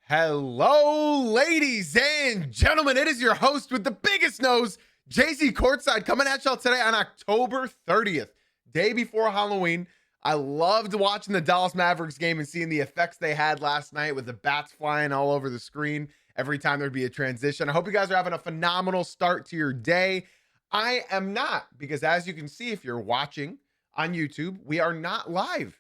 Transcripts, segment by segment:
Hello, ladies and gentlemen. It is your host with the biggest nose, JC Courtside, coming at y'all today on October 30th, day before Halloween. I loved watching the Dallas Mavericks game and seeing the effects they had last night with the bats flying all over the screen every time there'd be a transition. I hope you guys are having a phenomenal start to your day. I am not, because as you can see, if you're watching on YouTube, we are not live.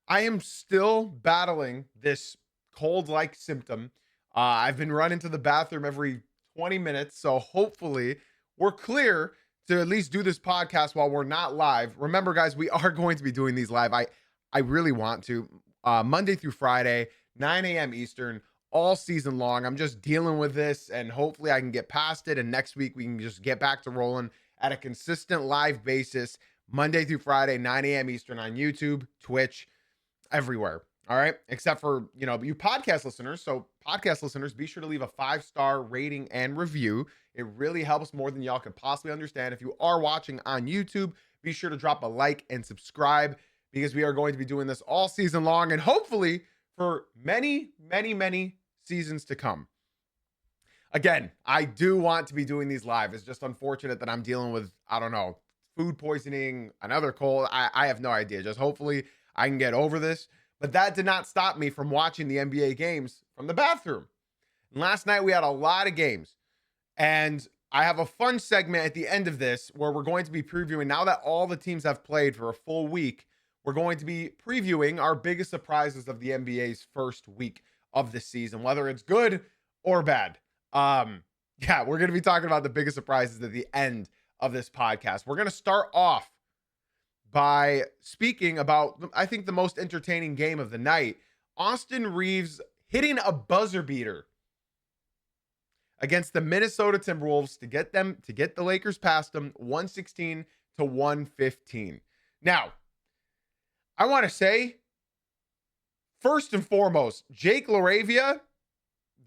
I am still battling this cold-like symptom. I've been running to the bathroom every 20 minutes, so hopefully we're clear to at least do this podcast while we're not live. Remember, guys, we are going to be doing these live. I really want to. Monday through Friday, 9 a.m. Eastern, all season long. I'm just dealing with this, and hopefully I can get past it, and next week we can just get back to rolling at a consistent live basis, Monday through Friday, 9 a.m. Eastern on YouTube, Twitch, everywhere. All right. Except for, you podcast listeners. So podcast listeners, be sure to leave a 5-star rating and review. It really helps more than y'all could possibly understand. If you are watching on YouTube, be sure to drop a like and subscribe, because we are going to be doing this all season long and hopefully for many, many, many seasons to come. Again, I do want to be doing these live. It's just unfortunate that I'm dealing with, food poisoning, another cold. I have no idea. Just hopefully I can get over this. But that did not stop me from watching the NBA games from the bathroom. And last night we had a lot of games. And I have a fun segment at the end of this where we're going to be previewing, now that all the teams have played for a full week, we're going to be previewing our biggest surprises of the NBA's first week of the season, whether it's good or bad. We're going to be talking about the biggest surprises at the end of this podcast. We're going to start off by speaking about, I think, the most entertaining game of the night. Austin Reeves hitting a buzzer beater against the Minnesota Timberwolves to get the Lakers past them, 116-115. Now, I want to say, first and foremost, Jake LaRavia,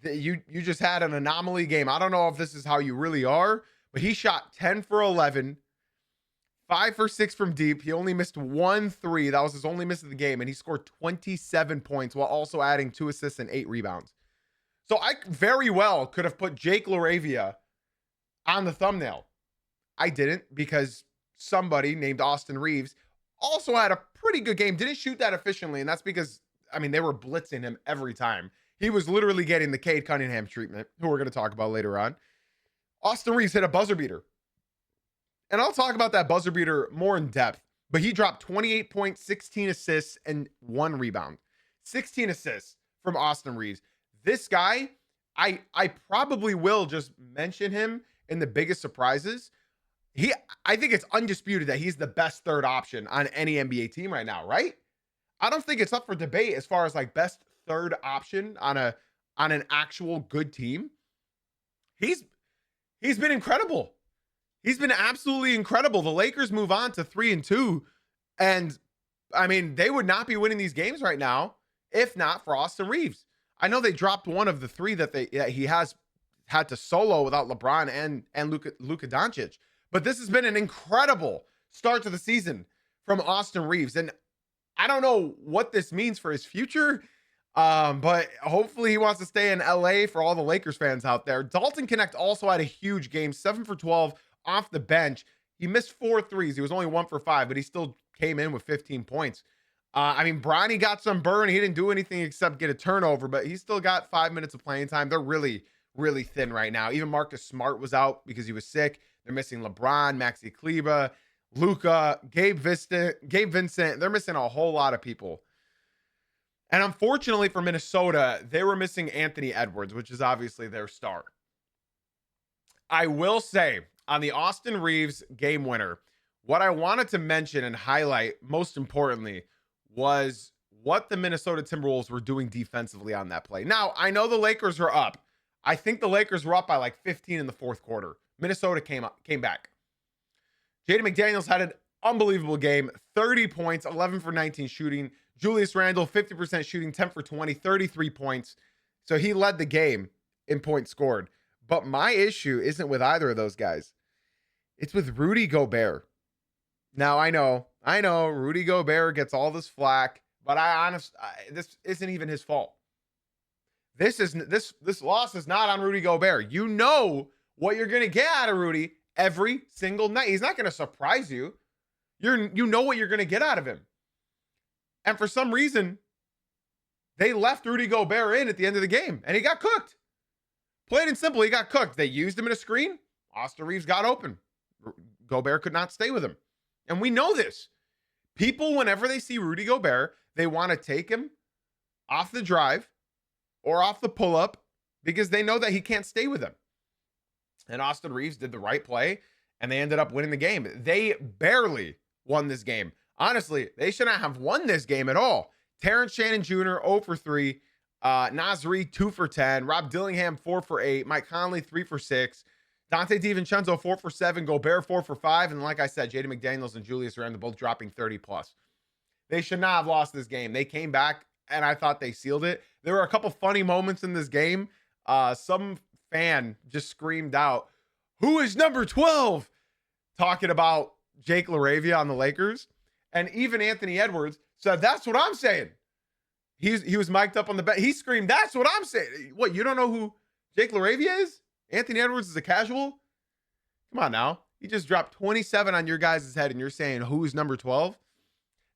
you just had an anomaly game. I don't know if this is how you really are, but he shot 10 for 11, 5 for 6 from deep. He only missed 1 3. That was his only miss of the game. And he scored 27 points while also adding 2 assists and 8 rebounds. So I very well could have put Jake LaRavia on the thumbnail. I didn't, because somebody named Austin Reeves also had a pretty good game. Didn't shoot that efficiently. And that's because, they were blitzing him every time. He was literally getting the Cade Cunningham treatment, who we're going to talk about later on. Austin Reeves hit a buzzer beater. And I'll talk about that buzzer beater more in depth, but he dropped 28 points, 16 assists, and 1 rebound. 16 assists from Austin Reeves. This guy, I probably will just mention him in the biggest surprises. I think it's undisputed that he's the best third option on any NBA team right now, right? I don't think it's up for debate as far as like best third option on an actual good team. He's been incredible. He's been absolutely incredible. The Lakers move on to 3-2. And they would not be winning these games right now if not for Austin Reeves. I know they dropped one of the 3 that he has had to solo without LeBron and Luka Doncic. But this has been an incredible start to the season from Austin Reeves. And I don't know what this means for his future, but hopefully he wants to stay in LA for all the Lakers fans out there. Dalton Knecht also had a huge game, 7 for 12. Off the bench. He missed 4 threes. He was only 1 for 5, but he still came in with 15 points. Bronny got some burn. He didn't do anything except get a turnover, but he still got 5 minutes of playing time. They're really, really thin right now. Even Marcus Smart was out because he was sick. They're missing LeBron, Maxi Kleber, Luka, Gabe Vincent. They're missing a whole lot of people. And unfortunately for Minnesota, they were missing Anthony Edwards, which is obviously their star. I will say, on the Austin Reeves game winner, what I wanted to mention and highlight most importantly was what the Minnesota Timberwolves were doing defensively on that play. Now, I know the Lakers were up. I think the Lakers were up by like 15 in the fourth quarter. Minnesota came back. Jaden McDaniels had an unbelievable game. 30 points, 11 for 19 shooting. Julius Randle, 50% shooting, 10 for 20, 33 points. So he led the game in points scored. But my issue isn't with either of those guys. It's with Rudy Gobert. Now, I know Rudy Gobert gets all this flack, but this isn't even his fault. This loss is not on Rudy Gobert. You know what you're going to get out of Rudy every single night. He's not going to surprise you. You know what you're going to get out of him. And for some reason, they left Rudy Gobert in at the end of the game, and he got cooked. Plain and simple, he got cooked. They used him in a screen. Austin Reeves got open. Gobert could not stay with him. And we know this. People, whenever they see Rudy Gobert, they want to take him off the drive or off the pull-up because they know that he can't stay with them. And Austin Reeves did the right play, and they ended up winning the game. They barely won this game. Honestly, they should not have won this game at all. Terrence Shannon Jr., 0 for 3. Naz Reid, 2 for 10. Rob Dillingham, 4 for 8. Mike Conley, 3 for 6. Dante DiVincenzo, 4 for 7. Gobert, 4 for 5. And like I said, Jaden McDaniels and Julius Randle both dropping 30 plus. They should not have lost this game. They came back, and I thought they sealed it. There were a couple funny moments in this game. Some fan just screamed out, "Who is number 12?" Talking about Jake LaRavia on the Lakers. And even Anthony Edwards said, "That's what I'm saying." He was mic'd up on the bench. He screamed, "That's what I'm saying." What, you don't know who Jake LaRavia is? Anthony Edwards is a casual? Come on now. He just dropped 27 on your guys' head, and you're saying who's number 12?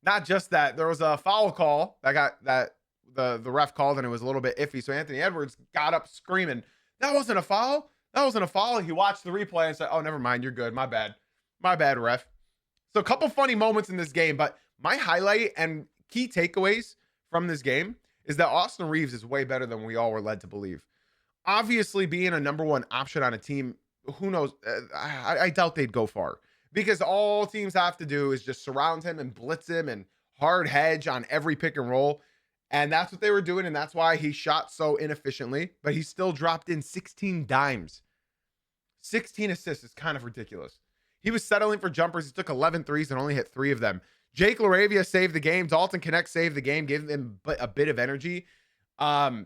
Not just that. There was a foul call that the ref called, and it was a little bit iffy. So Anthony Edwards got up screaming, "That wasn't a foul. That wasn't a foul." He watched the replay and said, "Oh, never mind. You're good. My bad. My bad, ref." So a couple funny moments in this game, but my highlight and key takeaways from this game is that Austin Reeves is way better than we all were led to believe. Obviously, being a number one option on a team, who knows? I doubt they'd go far because all teams have to do is just surround him and blitz him and hard hedge on every pick and roll. And that's what they were doing. And that's why he shot so inefficiently, but he still dropped in 16 dimes. 16 assists is kind of ridiculous. He was settling for jumpers. He took 11 threes and only hit 3 of them. Jake LaRavia saved the game. Dalton Connect saved the game, gave them a bit of energy. I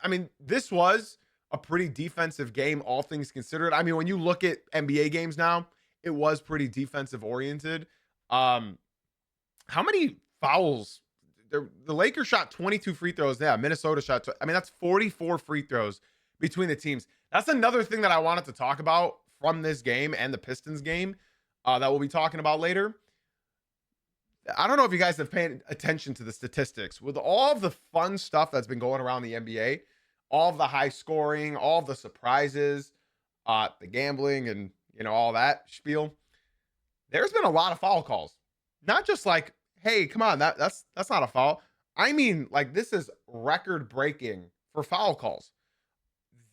mean, this was a pretty defensive game, all things considered. I mean, when you look at NBA games now, it was pretty defensive oriented. How many fouls? The Lakers shot 22 free throws. Yeah, Minnesota shot. I mean, that's 44 free throws between the teams. That's another thing that I wanted to talk about from this game and the Pistons game that we'll be talking about later. I don't know if you guys have paid attention to the statistics. With all of the fun stuff that's been going around the NBA, all of the high scoring, all of the surprises, the gambling, and all that spiel, there's been a lot of foul calls. Not just like, "Hey, come on, that's not a foul." I mean, like, this is record breaking for foul calls.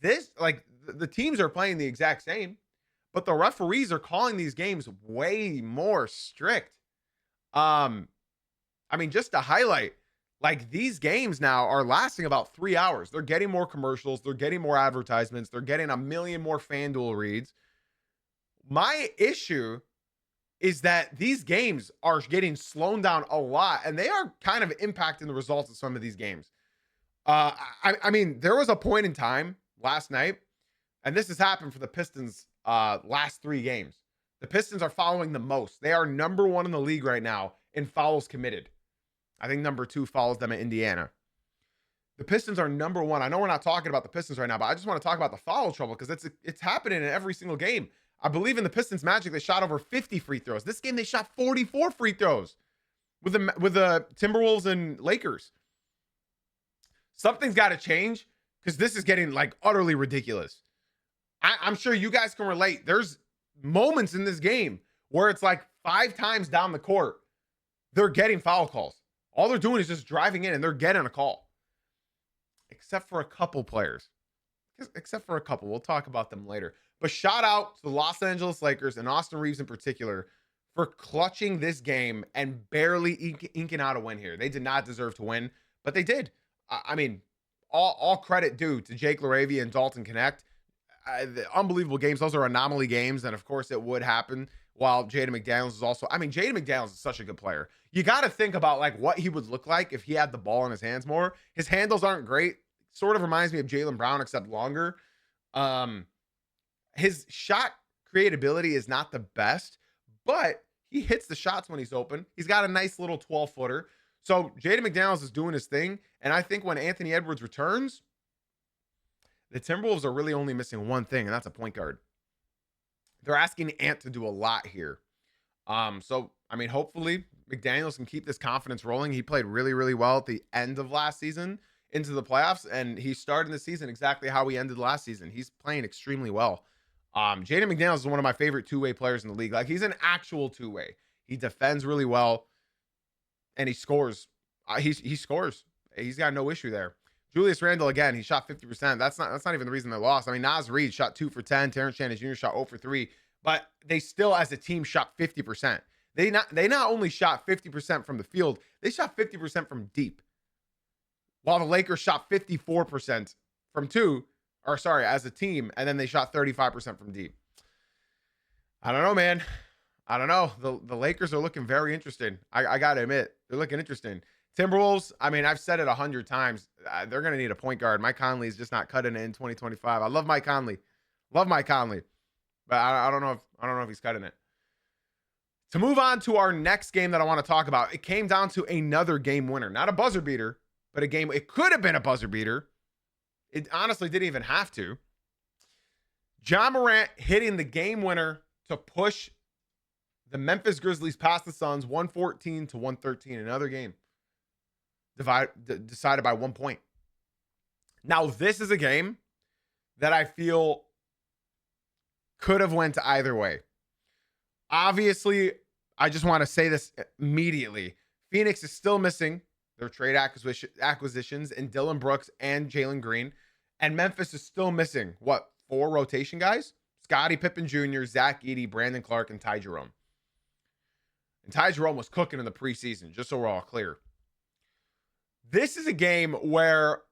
This, like, the teams are playing the exact same, but the referees are calling these games way more strict. I mean, just to highlight, like, these games now are lasting about 3 hours. They're getting more commercials. They're getting more advertisements. They're getting a million more FanDuel reads. My issue is that these games are getting slowed down a lot, and they are kind of impacting the results of some of these games. I mean, there was a point in time last night, and this has happened for the Pistons last 3 games. The Pistons are following the most. They are number 1 in the league right now in fouls committed. I think number 2 follows them at Indiana. The Pistons are number 1. I know we're not talking about the Pistons right now, but I just want to talk about the foul trouble because it's happening in every single game. I believe in the Pistons Magic, they shot over 50 free throws. This game, they shot 44 free throws with the Timberwolves and Lakers. Something's got to change because this is getting, like, utterly ridiculous. I'm sure you guys can relate. There's moments in this game where it's like 5 times down the court, they're getting foul calls. All they're doing is just driving in and they're getting a call. Except for a couple players. Except for a couple. We'll talk about them later. But shout out to the Los Angeles Lakers and Austin Reeves in particular for clutching this game and barely inking out a win here. They did not deserve to win, but they did. I mean, all credit due to Jake LaRavia and Dalton Connect. The unbelievable games. Those are anomaly games, and of course it would happen while Jaden McDaniels is also... I mean, Jaden McDaniels is such a good player. You got to think about, like, what he would look like if he had the ball in his hands more. His handles aren't great. Sort of reminds me of Jaylen Brown, except longer. His shot creatability is not the best, but he hits the shots when he's open. He's got a nice little 12-footer. So Jaden McDaniels is doing his thing, and I think when Anthony Edwards returns, The Timberwolves are really only missing one thing, and that's a point guard. They're asking Ant to do a lot here. So I mean, hopefully McDaniels can keep this confidence rolling. He played really, really well at the end of last season into the playoffs, and he started the season exactly how he ended last season. He's playing extremely well. Jaden McDaniels is one of my favorite two-way players in the league. Like, he's an actual two-way. He defends really well, and he scores. He scores. He's got no issue there. Julius Randle, again, he shot 50%. That's not even the reason they lost. I mean, Naz Reid shot 2 for 10. Terrence Shannon Jr. shot 0 for 3. But they still, as a team, shot 50%. They not only shot 50% from the field, they shot 50% from deep. While the Lakers shot 54% from as a team, and then they shot 35% from deep. I don't know, man. I don't know. The Lakers are looking very interesting. I got to admit, they're looking interesting. Timberwolves, I mean, I've said it 100 times. They're going to need a point guard. Mike Conley is just not cutting it in 2025. I love Mike Conley. But I don't know if he's cutting it. To move on to our next game that I want to talk about, it came down to another game winner. Not a buzzer beater, but a game. It could have been a buzzer beater. It honestly didn't even have to. Ja Morant hitting the game winner to push the Memphis Grizzlies past the Suns 114-113. Another game decided by 1 point. Now, this is a game that I feel could have went either way. Obviously, I just want to say this immediately. Phoenix is still missing their trade acquisitions in Dillon Brooks and Jalen Green. And Memphis is still missing, 4 rotation guys? Scottie Pippen Jr., Zach Edey, Brandon Clark, and Ty Jerome. And Ty Jerome was cooking in the preseason, just so we're all clear. This is a game where,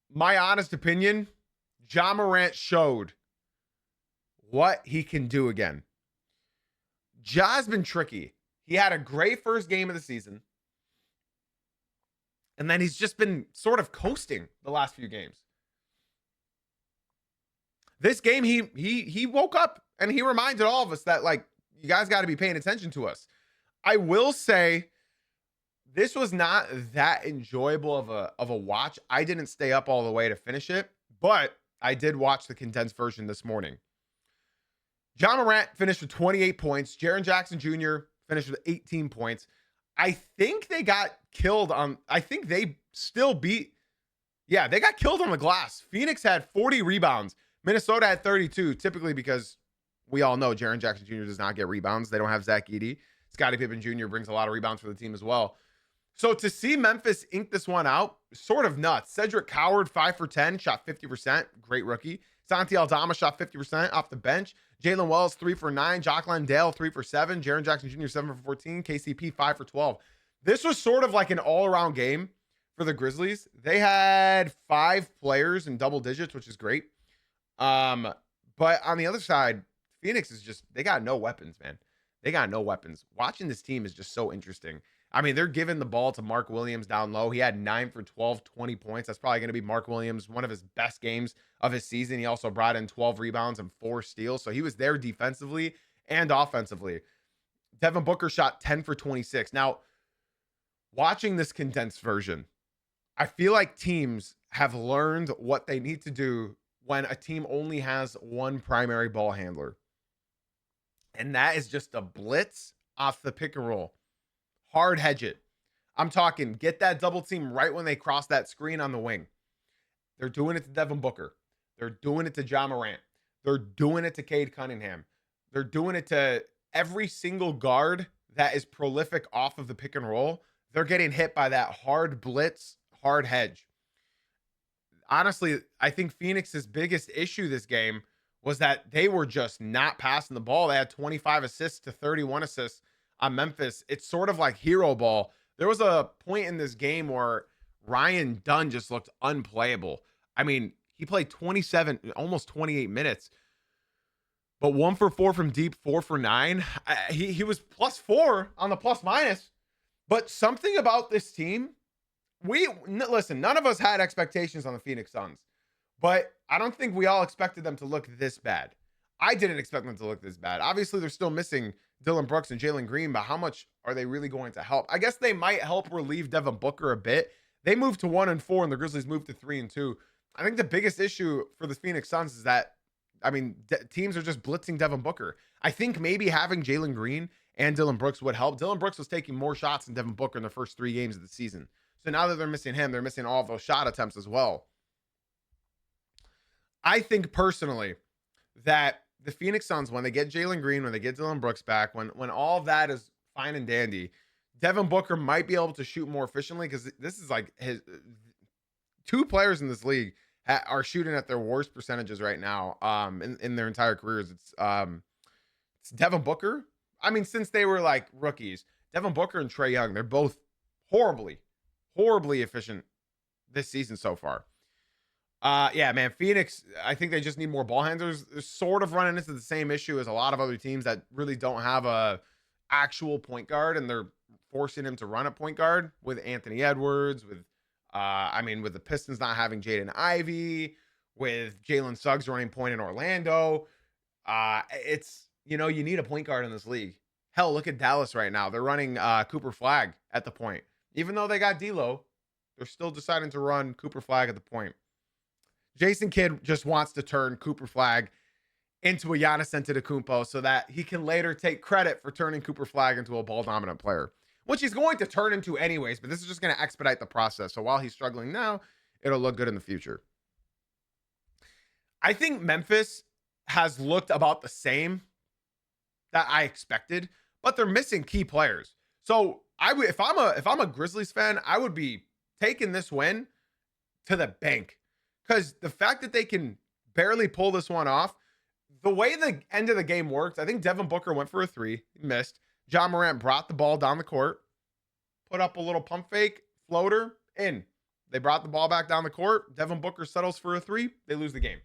my honest opinion, Ja Morant showed what he can do again. Ja's been tricky. He had a great first game of the season, and then he's just been sort of coasting the last few games. This game, he woke up and he reminded all of us that, like, you guys got to be paying attention to us. I will say this was not that enjoyable of a watch. I didn't stay up all the way to finish it, but I did watch the condensed version this morning. Ja Morant finished with 28 points. Jaren Jackson Jr. finished with 18 points. I think they got killed on, I think they still beat, yeah, they got killed on the glass. Phoenix had 40 rebounds. Minnesota had 32, typically because we all know Jaren Jackson Jr. does not get rebounds. They don't have Zach Edey. Scottie Pippen Jr. brings a lot of rebounds for the team as well. So to see Memphis ink this one out, sort of nuts. Cedric Coward, 5 for 10, shot 50%. Great rookie. Santi Aldama shot 50% off the bench. Jalen Wells, 3 for 9. Jock Landale, 3 for 7. Jaren Jackson Jr., 7 for 14. KCP, 5 for 12. This was sort of like an all-around game for the Grizzlies. They had 5 players in double digits, which is great. But on the other side, Phoenix is just, they got no weapons, man. They got no weapons. Watching this team is just so interesting. I mean, they're giving the ball to Mark Williams down low. He had 9 for 12, 20 points. That's probably going to be Mark Williams, one of his best games of his season. He also brought in 12 rebounds and 4 steals. So he was there defensively and offensively. Devin Booker shot 10 for 26. Now, watching this condensed version, I feel like teams have learned what they need to do when a team only has one primary ball handler. And that is just a blitz off the pick and roll. Hard hedge it. I'm talking get that double team right when they cross that screen on the wing. They're doing it to Devin Booker. They're doing it to Ja Morant. They're doing it to Cade Cunningham. They're doing it to every single guard that is prolific off of the pick and roll. They're getting hit by that hard blitz, hard hedge. Honestly, I think Phoenix's biggest issue this game was that they were just not passing the ball. They had 25 assists to 31 assists on Memphis. It's sort of like hero ball. There was a point in this game where Ryan Dunn just looked unplayable. I mean, he played 27, almost 28 minutes, but 1 for 4 from deep, 4 for 9. He was +4 on the plus minus, but something about this team, listen, none of us had expectations on the Phoenix Suns, but I don't think we all expected them to look this bad. I didn't expect them to look this bad. Obviously, they're still missing Dillon Brooks and Jalen Green, but how much are they really going to help? I guess they might help relieve Devin Booker a bit. They moved to 1-4, and the Grizzlies moved to 3-2. I think the biggest issue for the Phoenix Suns is that, I mean, teams are just blitzing Devin Booker. I think maybe having Jalen Green and Dylan Brooks would help. Dylan Brooks was taking more shots than Devin Booker in the first 3 games of the season. So now that they're missing him, they're missing all of those shot attempts as well. I think personally that the Phoenix Suns, when they get Jalen Green, when they get Dylan Brooks back, when all of that is fine and dandy, Devin Booker might be able to shoot more efficiently, because this is like his two players in this league are shooting at their worst percentages right now in their entire careers. It's Devin Booker. I mean, since they were like rookies, Devin Booker and Trae Young, they're both horribly efficient this season so far. Yeah, man, Phoenix, I think they just need more ball handlers. They're sort of running into the same issue as a lot of other teams that really don't have a actual point guard, and they're forcing him to run at point guard with Anthony Edwards, with with the Pistons not having Jaden Ivey, with Jalen Suggs running point in Orlando. It's, you need a point guard in this league. Hell, look at Dallas right now. They're running Cooper Flagg at the point. Even though they got D'Lo, they're still deciding to run Cooper Flagg at the point. Jason Kidd just wants to turn Cooper Flagg into a Giannis Antetokounmpo so that he can later take credit for turning Cooper Flagg into a ball-dominant player, which he's going to turn into anyways, but this is just going to expedite the process. So while he's struggling now, it'll look good in the future. I think Memphis has looked about the same that I expected, but they're missing key players. So if I'm a Grizzlies fan, I would be taking this win to the bank, because the fact that they can barely pull this one off, the way the end of the game worked, I think Devin Booker went for a three, he missed. John Morant brought the ball down the court, put up a little pump fake, floater, in. They brought the ball back down the court. Devin Booker settles for a three. They lose the game.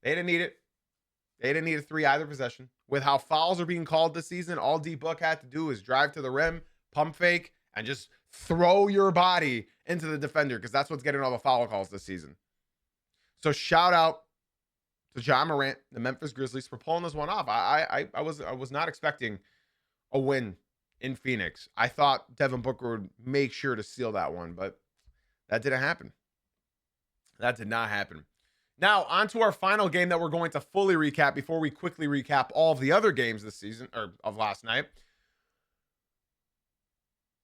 They didn't need it. They didn't need a three either possession. With how fouls are being called this season, all D-Book had to do is drive to the rim, pump fake, and just throw your body into the defender, because that's what's getting all the foul calls this season. So shout out to John Morant, the Memphis Grizzlies, for pulling this one off. I was not expecting a win in Phoenix. I thought Devin Booker would make sure to seal that one, but that didn't happen. That did not happen. Now, on to our final game that we're going to fully recap before we quickly recap all of the other games this season, or of last night.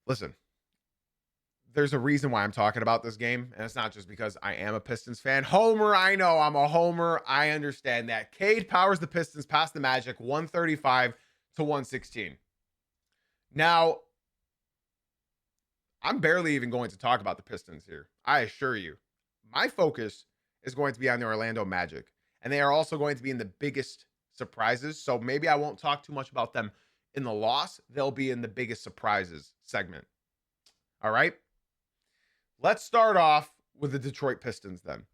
Listen, there's a reason why I'm talking about this game, and it's not just because I am a Pistons fan. Homer, I know I'm a homer. I understand that. Cade powers the Pistons past the Magic 135-116. Now, I'm barely even going to talk about the Pistons here. I assure you. My focus is going to be on the Orlando Magic, and they are also going to be in the biggest surprises. So maybe I won't talk too much about them in the loss. They'll be in the biggest surprises segment. All right. Let's start off with the Detroit Pistons then.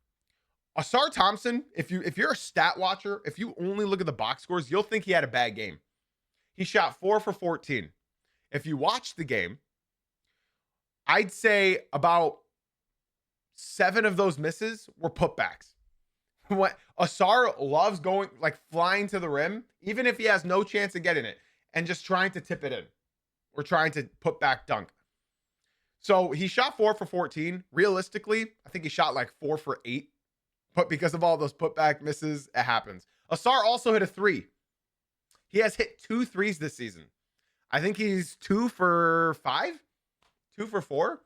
Asar Thompson, if you're a stat watcher, if you only look at the box scores, you'll think he had a bad game. He shot 4 for 14. If you watch the game, I'd say about 7 of those misses were putbacks. What Asar loves going, like flying to the rim, even if he has no chance of getting it, and just trying to tip it in or trying to put back dunk. So he shot 4 for 14. Realistically, I think he shot like 4 for 8. But because of all those putback misses, it happens. Asar also hit a 3. He has hit 2 threes this season. I think he's 2 for 5? 2 for 4?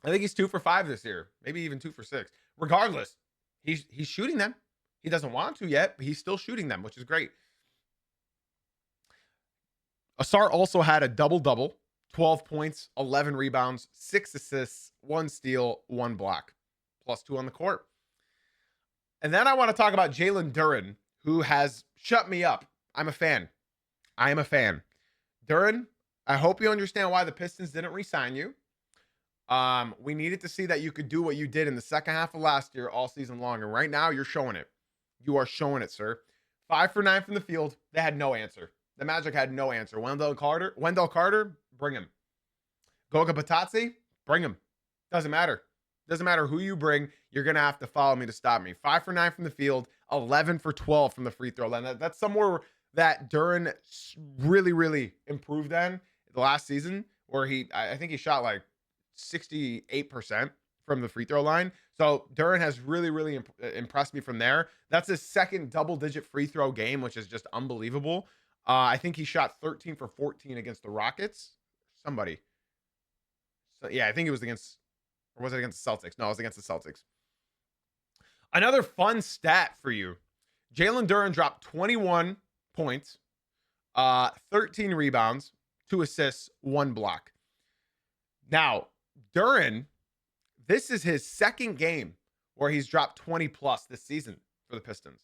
I think he's 2 for 5 this year. Maybe even 2 for 6. Regardless, he's shooting them. He doesn't want to yet, but he's still shooting them, which is great. Asar also had a double-double. 12 points, 11 rebounds, 6 assists, 1 steal, 1 block, +2 on the court. And then I want to talk about Jalen Duren, who has shut me up. I'm a fan. I am a fan. Duren, I hope you understand why the Pistons didn't re-sign you. We needed to see that you could do what you did in the second half of last year all season long. And right now you're showing it. You are showing it, sir. 5 for 9 from the field. They had no answer. The Magic had no answer. Wendell Carter, bring him. Goga Batadze, bring him. Doesn't matter. Doesn't matter who you bring. You're going to have to follow me to stop me. 5 for 9 from the field, 11 for 12 from the free throw line. That's somewhere that Duren really, really improved on the last season, where I think he shot like 68% from the free throw line. So Duren has really, really impressed me from there. That's his second double-digit free throw game, which is just unbelievable. I think he shot 13 for 14 against the Rockets. Somebody. So yeah, I think it was against, or was it against the Celtics? No, it was against the Celtics. Another fun stat for you. Jalen Duren dropped 21 points, 13 rebounds, 2 assists, 1 block. Now, Duren, this is his second game where he's dropped 20 plus this season for the Pistons.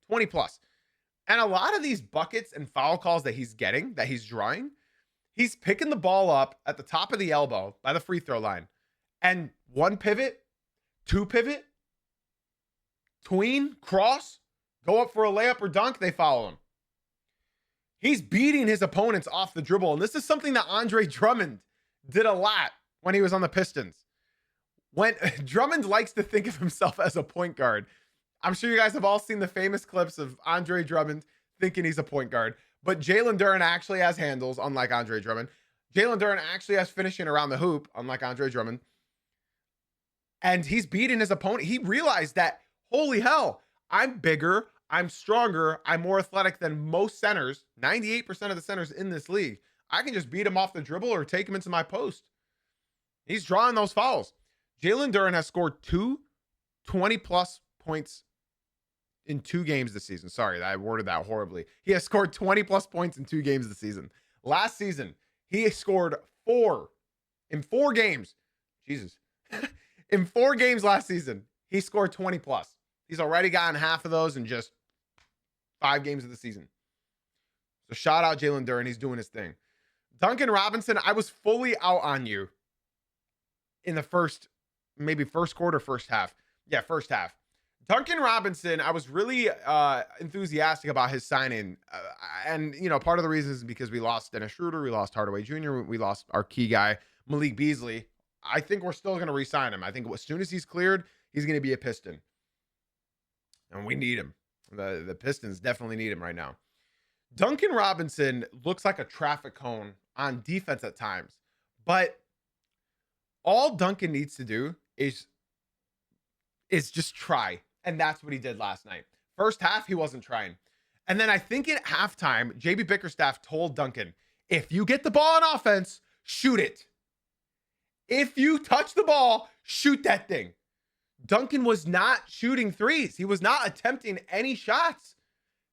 20 plus. And a lot of these buckets and foul calls that he's getting, that he's drawing, he's picking the ball up at the top of the elbow by the free throw line. And 1 pivot, 2 pivot, tween, cross, go up for a layup or dunk, they foul him. He's beating his opponents off the dribble. And this is something that Andre Drummond did a lot when he was on the Pistons. When Drummond likes to think of himself as a point guard. I'm sure you guys have all seen the famous clips of Andre Drummond thinking he's a point guard. But Jalen Duren actually has handles, unlike Andre Drummond. Jalen Duren actually has finishing around the hoop, unlike Andre Drummond. And he's beating his opponent. He realized that, holy hell, I'm bigger, I'm stronger, I'm more athletic than most centers, 98% of the centers in this league. I can just beat him off the dribble or take him into my post. He's drawing those fouls. Jalen Duren has scored 2 20-plus points in 2 games this season. Sorry, I worded that horribly. He has scored 20-plus points in 2 games this season. Last season, he scored 4 in 4 games. Jesus. In 4 games last season, he scored 20-plus. He's already gotten half of those in just 5 games of the season. So shout out Jalen Duren. He's doing his thing. Duncan Robinson, I was fully out on you in the first quarter, first half. Yeah, first half. Duncan Robinson, I was really enthusiastic about his signing. And, you know, part of the reason is because we lost Dennis Schroeder, we lost Hardaway Jr., we lost our key guy, Malik Beasley. I think we're still going to re-sign him. I think as soon as he's cleared, he's going to be a Piston. And we need him. The Pistons definitely need him right now. Duncan Robinson looks like a traffic cone on defense at times. But all Duncan needs to do is just try. And that's what he did last night. First half, he wasn't trying. And then I think at halftime, JB Bickerstaff told Duncan, if you get the ball on offense, shoot it. If you touch the ball, shoot that thing. Duncan was not shooting threes. He was not attempting any shots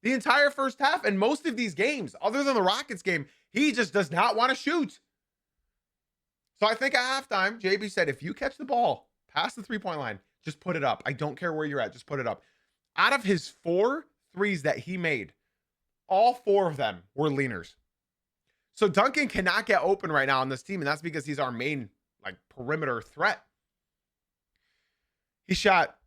the entire first half. And most of these games, other than the Rockets game, he just does not want to shoot. So I think at halftime, JB said, if you catch the ball past the 3-point line, just put it up. I don't care where you're at. Just put it up. Out of his 4 threes that he made, all 4 of them were leaners. So Duncan cannot get open right now on this team. And that's because he's our main perimeter threat. He shot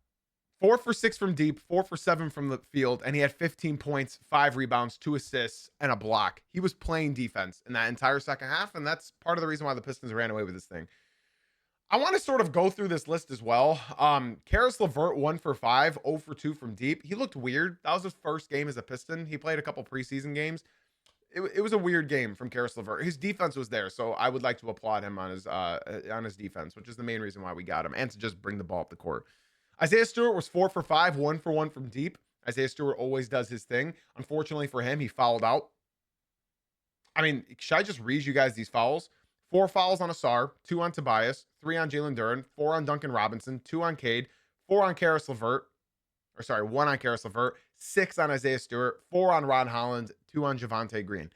4 for 6 from deep, 4 for 7 from the field, and he had 15 points, 5 rebounds, 2 assists, and a block. He was playing defense in that entire second half, and that's part of the reason why the Pistons ran away with this thing. I want to sort of go through this list as well. Caris LeVert, 1 for 5, 0 for 2 from deep. He looked weird. That was his first game as a Piston. He played a couple preseason games. It was a weird game from Caris LeVert. His defense was there, so I would like to applaud him on his defense, which is the main reason why we got him, and to just bring the ball up the court. Isaiah Stewart was 4 for 5, 1 for 1 from deep. Isaiah Stewart always does his thing. Unfortunately for him, he fouled out. I mean, should I just read you guys these fouls? 4 fouls on Asar, 2 on Tobias, 3 on Jalen Duren, 4 on Duncan Robinson, 2 on Cade, 4 on Caris LeVert. 1 on Caris LeVert, 6 on Isaiah Stewart, 4 on Ron Holland, 2 on Javonte Green.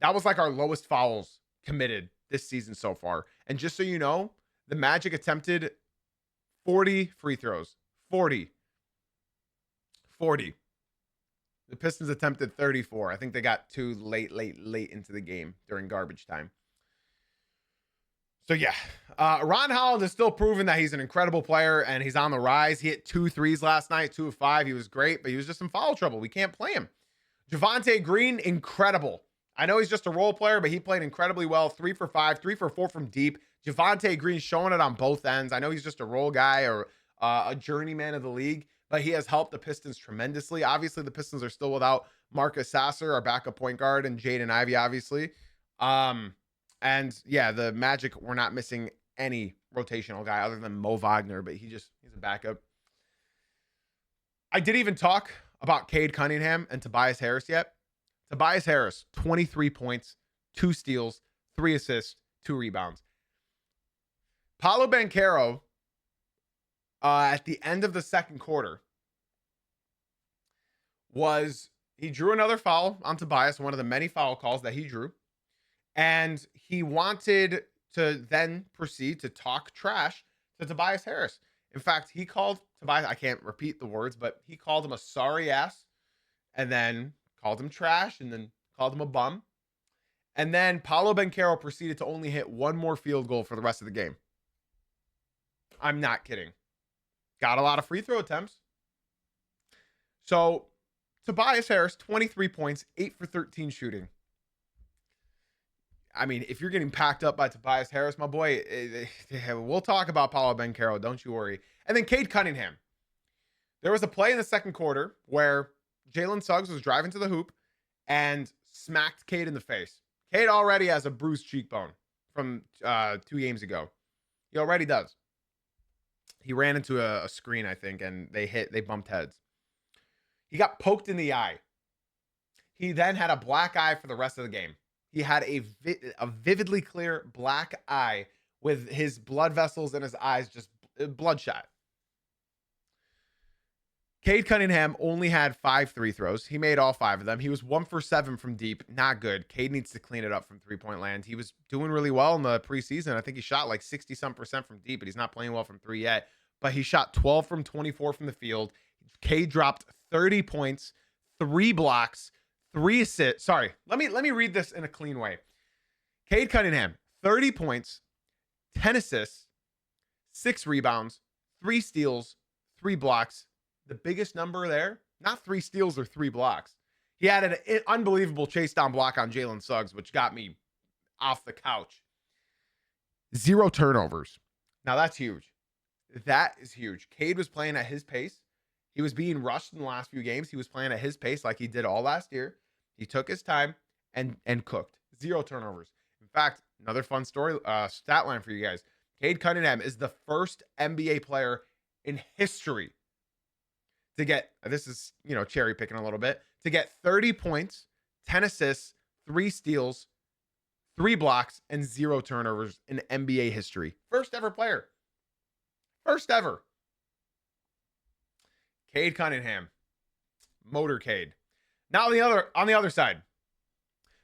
That was our lowest fouls committed this season so far. And just so you know, the Magic attempted 40 free throws. 40. The Pistons attempted 34. I think they got 2 late into the game during garbage time. So yeah, Ron Holland is still proving that he's an incredible player and he's on the rise. He hit 2 threes last night, 2 of 5. He was great, but he was just in foul trouble. We can't play him. Javonte Green, incredible. I know he's just a role player, but he played incredibly well. 3 for 5, 3 for 4 from deep. Javonte Green showing it on both ends. I know he's just a role guy or a journeyman of the league, but he has helped the Pistons tremendously. Obviously, the Pistons are still without Marcus Sasser, our backup point guard, and Jaden Ivey, obviously. And yeah, the Magic were not missing any rotational guy other than Mo Wagner, but he's a backup. I didn't even talk about Cade Cunningham and Tobias Harris yet. Tobias Harris, 23 points, 2 steals, 3 assists, 2 rebounds. Paolo Banchero, at the end of the second quarter, he drew another foul on Tobias, one of the many foul calls that he drew. And he wanted to then proceed to talk trash to Tobias Harris. In fact, he called Tobias, I can't repeat the words, but he called him a sorry ass, and then called him trash, and then called him a bum. And then Paolo Banchero proceeded to only hit one more field goal for the rest of the game. I'm not kidding. Got a lot of free throw attempts. So Tobias Harris, 23 points, 8 for 13 shooting. I mean, if you're getting packed up by Tobias Harris, my boy, we'll talk about Paolo Banchero, don't you worry. And then Cade Cunningham. There was a play in the second quarter where Jalen Suggs was driving to the hoop and smacked Cade in the face. Cade already has a bruised cheekbone from 2 games ago. He already does. He ran into a screen, I think, and they bumped heads. He got poked in the eye. He then had a black eye for the rest of the game. He had a vividly clear black eye with his blood vessels in his eyes just bloodshot. Cade Cunningham only had 5 free throws. He made all 5 of them. He was 1 for 7 from deep. Not good. Cade needs to clean it up from three-point land. He was doing really well in the preseason. I think he shot like 60-some% from deep, but he's not playing well from 3 yet. But he shot 12 from 24 from the field. Cade dropped 30 points, 3 blocks, 3 assists. Sorry, let me read this in a clean way. Cade Cunningham, 30 points, 10 assists, 6 rebounds, 3 steals, 3 blocks. The biggest number there, not 3 steals or 3 blocks. He had an unbelievable chase down block on Jalen Suggs, which got me off the couch. 0 turnovers. Now that's huge. That is huge. Cade was playing at his pace. He was being rushed in the last few games. He was playing at his pace like he did all last year. He took his time and cooked. 0 turnovers. In fact, another fun story, stat line for you guys. Cade Cunningham is the first NBA player in history to get, this is, cherry picking a little bit, to get 30 points, 10 assists, 3 steals, 3 blocks, and 0 turnovers in NBA history. First ever player. First ever. Cade Cunningham. Motorcade. Now on the other side,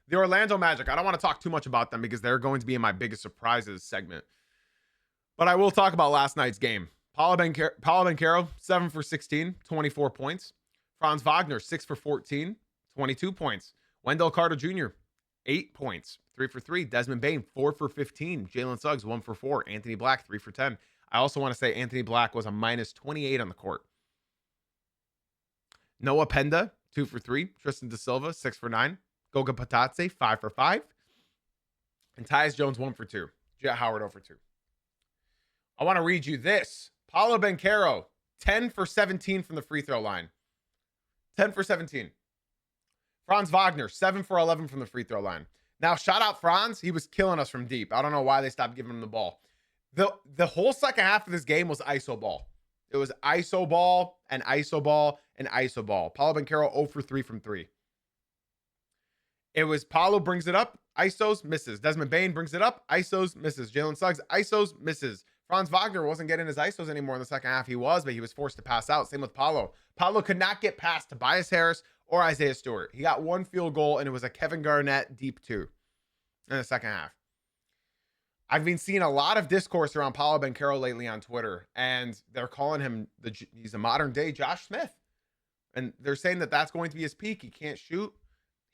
the Orlando Magic. I don't want to talk too much about them because they're going to be in my biggest surprises segment. But I will talk about last night's game. Paolo Banchero, 7 for 16, 24 points. Franz Wagner, 6 for 14, 22 points. Wendell Carter Jr., 8 points, 3 for 3. Desmond Bane, 4 for 15. Jalen Suggs, 1 for 4. Anthony Black, 3 for 10. I also want to say Anthony Black was a minus 28 on the court. Noah Penda, 2 for 3. Tristan Da Silva, 6 for 9. Goga Patatse, 5 for 5. And Tyus Jones, 1 for 2. Jet Howard, 0 for 2. I want to read you this. Paolo Banchero, 10 for 17 from the free throw line. 10 for 17. Franz Wagner, 7 for 11 from the free throw line. Now, shout out Franz. He was killing us from deep. I don't know why they stopped giving him the ball. The whole second half of this game was ISO ball. It was ISO ball and ISO ball and ISO ball. Paolo Banchero 0 for 3 from 3. It was Paolo brings it up, ISOs, misses. Desmond Bane brings it up, ISOs, misses. Jalen Suggs, ISOs, misses. Franz Wagner wasn't getting his ISOs anymore in the second half. He was, but he was forced to pass out. Same with Paolo. Paolo could not get past Tobias Harris or Isaiah Stewart. He got 1 field goal, and it was a Kevin Garnett deep 2 in the second half. I've been seeing a lot of discourse around Paolo Banchero lately on Twitter, and they're calling him, he's a modern-day Josh Smith. And they're saying that that's going to be his peak. He can't shoot.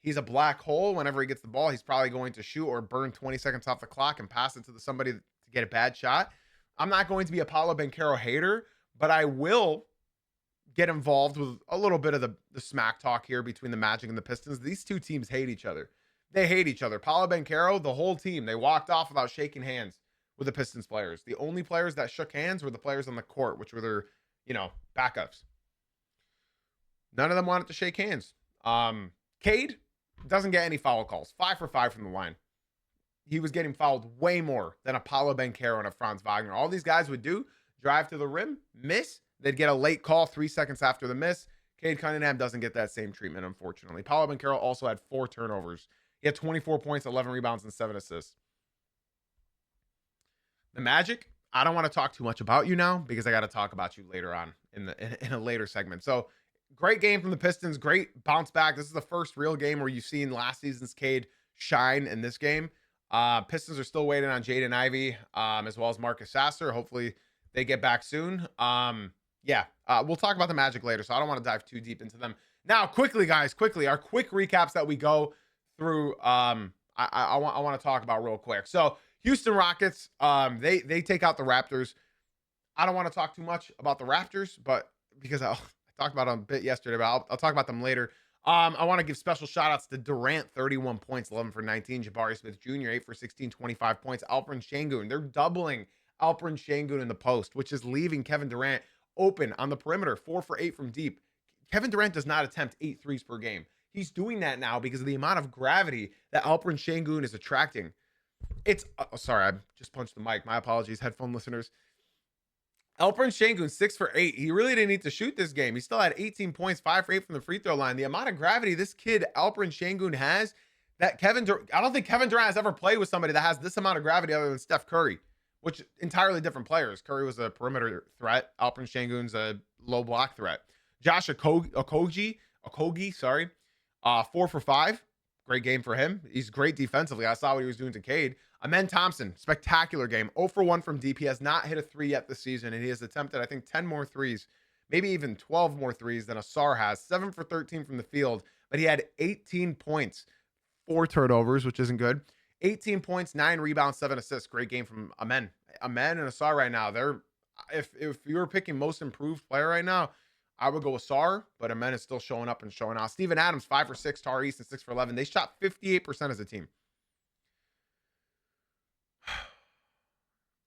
He's a black hole. Whenever he gets the ball, he's probably going to shoot or burn 20 seconds off the clock and pass it to somebody to get a bad shot. I'm not going to be a Paolo Banchero hater, but I will get involved with a little bit of the smack talk here between the Magic and the Pistons. These two teams hate each other. They hate each other. Paolo Banchero, the whole team, they walked off without shaking hands with the Pistons players. The only players that shook hands were the players on the court, which were their, backups. None of them wanted to shake hands. Cade doesn't get any foul calls. 5 for 5 from the line. he was getting fouled way more than a Paulo Banchero and a Franz Wagner. All these guys would do, drive to the rim, miss. They'd get a late call 3 seconds after the miss. Cade Cunningham doesn't get that same treatment, unfortunately. Paulo Banchero also had 4 turnovers. He had 24 points, 11 rebounds, and 7 assists. The Magic, I don't want to talk too much about you now because I got to talk about you later on in a later segment. So great game from the Pistons. Great bounce back. This is the first real game where you've seen last season's Cade shine in this game. Pistons are still waiting on Jaden Ivey, as well as Marcus Sasser. Hopefully they get back soon. We'll talk about the Magic later, so I don't want to dive too deep into them. Now, quickly, guys, our quick recaps that we go through. I want to talk about real quick. So Houston Rockets, they take out the Raptors. I don't want to talk too much about the Raptors, but because I talked about them a bit yesterday, but I'll talk about them later. I want to give special shout outs to Durant, 31 points, 11 for 19. Jabari Smith Jr., 8 for 16, 25 points. Alperen Şengün, they're doubling Alperen Şengün in the post, which is leaving Kevin Durant open on the perimeter, 4 for 8 from deep. Kevin Durant does not attempt 8 threes per game. He's doing that now because of the amount of gravity that Alperen Şengün is attracting. Sorry, I just punched the mic. My apologies, headphone listeners. Alperen Şengün, 6 for 8. He really didn't need to shoot this game. He still had 18 points, 5 for 8 from the free throw line. The amount of gravity this kid, Alperen Şengün, has, that I don't think Kevin Durant has ever played with somebody that has this amount of gravity other than Steph Curry, which entirely different players. Curry was a perimeter threat. Alperen Şengün's a low block threat. Josh Okogie, 4 for 5. Great game for him. He's great defensively. I saw what he was doing to Cade. Amen Thompson, spectacular game. 0 for 1 from deep. He has not hit a 3 yet this season, and he has attempted, I think, 10 more threes, maybe even 12 more threes than Asar has. 7 for 13 from the field, but he had 18 points, 4 turnovers, which isn't good. 18 points, 9 rebounds, 7 assists. Great game from Amen. Amen and Asar right now. If you were picking most improved player right now, I would go with Sar, but Amen is still showing up and showing out. Steven Adams, 5 for 6. Tar Easton, 6 for 11. They shot 58% as a team.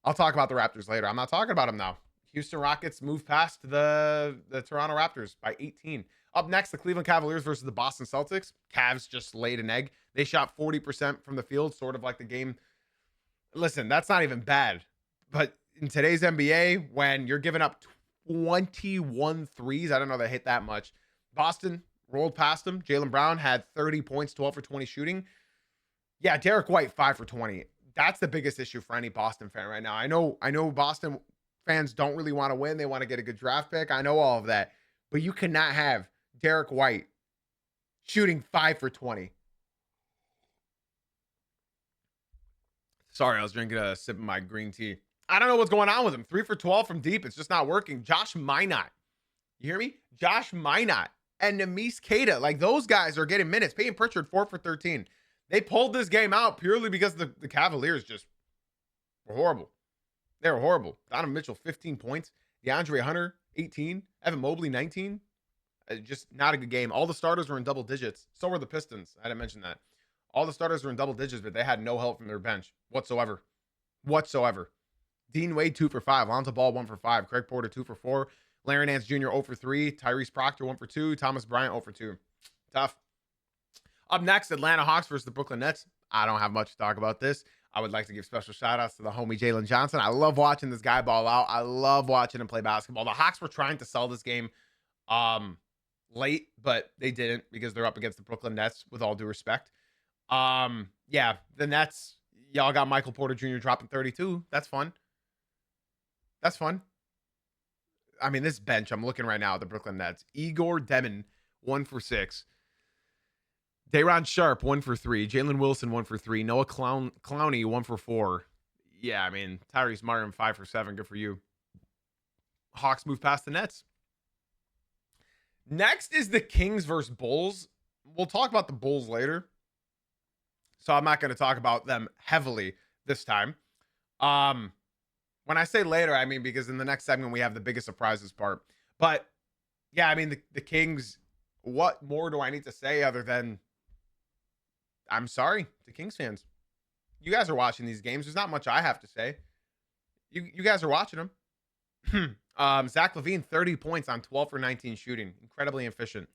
I'll talk about the Raptors later. I'm not talking about them now. Houston Rockets move past the Toronto Raptors by 18. Up next, the Cleveland Cavaliers versus the Boston Celtics. Cavs just laid an egg. They shot 40% from the field, sort of like the game. Listen, that's not even bad. But in today's NBA, when you're giving up 21 threes, I don't know they hit that much. Boston rolled past them. Jaylen Brown had 30 points, 12 for 20 shooting. Yeah, Derek White, 5 for 20. That's the biggest issue for any Boston fan right now. I know Boston fans don't really want to win. They want to get a good draft pick. I know all of that. But you cannot have Derek White shooting 5 for 20. Sorry, I was drinking a sip of my green tea. I don't know what's going on with him. 3 for 12 from deep. It's just not working. Josh Minott. You hear me? Josh Minott and Neemias Queta. Like, those guys are getting minutes. Peyton Pritchard, 4 for 13. They pulled this game out purely because the Cavaliers just were horrible. They were horrible. Donovan Mitchell, 15 points. DeAndre Hunter, 18. Evan Mobley, 19. Just not a good game. All the starters were in double digits. So were the Pistons. I didn't mention that. All the starters were in double digits, but they had no help from their bench whatsoever. Dean Wade, 2 for 5. Lonzo Ball, 1 for 5. Craig Porter, 2 for 4. Larry Nance Jr., 0 for 3. Tyrese Proctor, 1 for 2. Thomas Bryant, 0 for 2. Tough. Up next, Atlanta Hawks versus the Brooklyn Nets. I don't have much to talk about this. I would like to give special shout outs to the homie Jalen Johnson. I love watching this guy ball out. I love watching him play basketball. The Hawks were trying to sell this game late, but they didn't because they're up against the Brooklyn Nets, with all due respect. The Nets, y'all got Michael Porter Jr. dropping 32. That's fun. I mean, this bench, I'm looking right now at the Brooklyn Nets. Igor Demon, 1 for 6. Day'Ron Sharpe, 1 for 3. Jalen Wilson, 1 for 3. Noah Clowney, 1 for 4. Yeah, I mean, Tyrese Martin, 5 for 7. Good for you. Hawks move past the Nets. Next is the Kings versus Bulls. We'll talk about the Bulls later, so I'm not going to talk about them heavily this time. When I say later, I mean because in the next segment we have the biggest surprises part. But yeah, I mean the Kings. What more do I need to say other than I'm sorry to Kings fans? You guys are watching these games. There's not much I have to say. You guys are watching them. Zach LaVine, 30 points on 12 for 19 shooting. Incredibly efficient.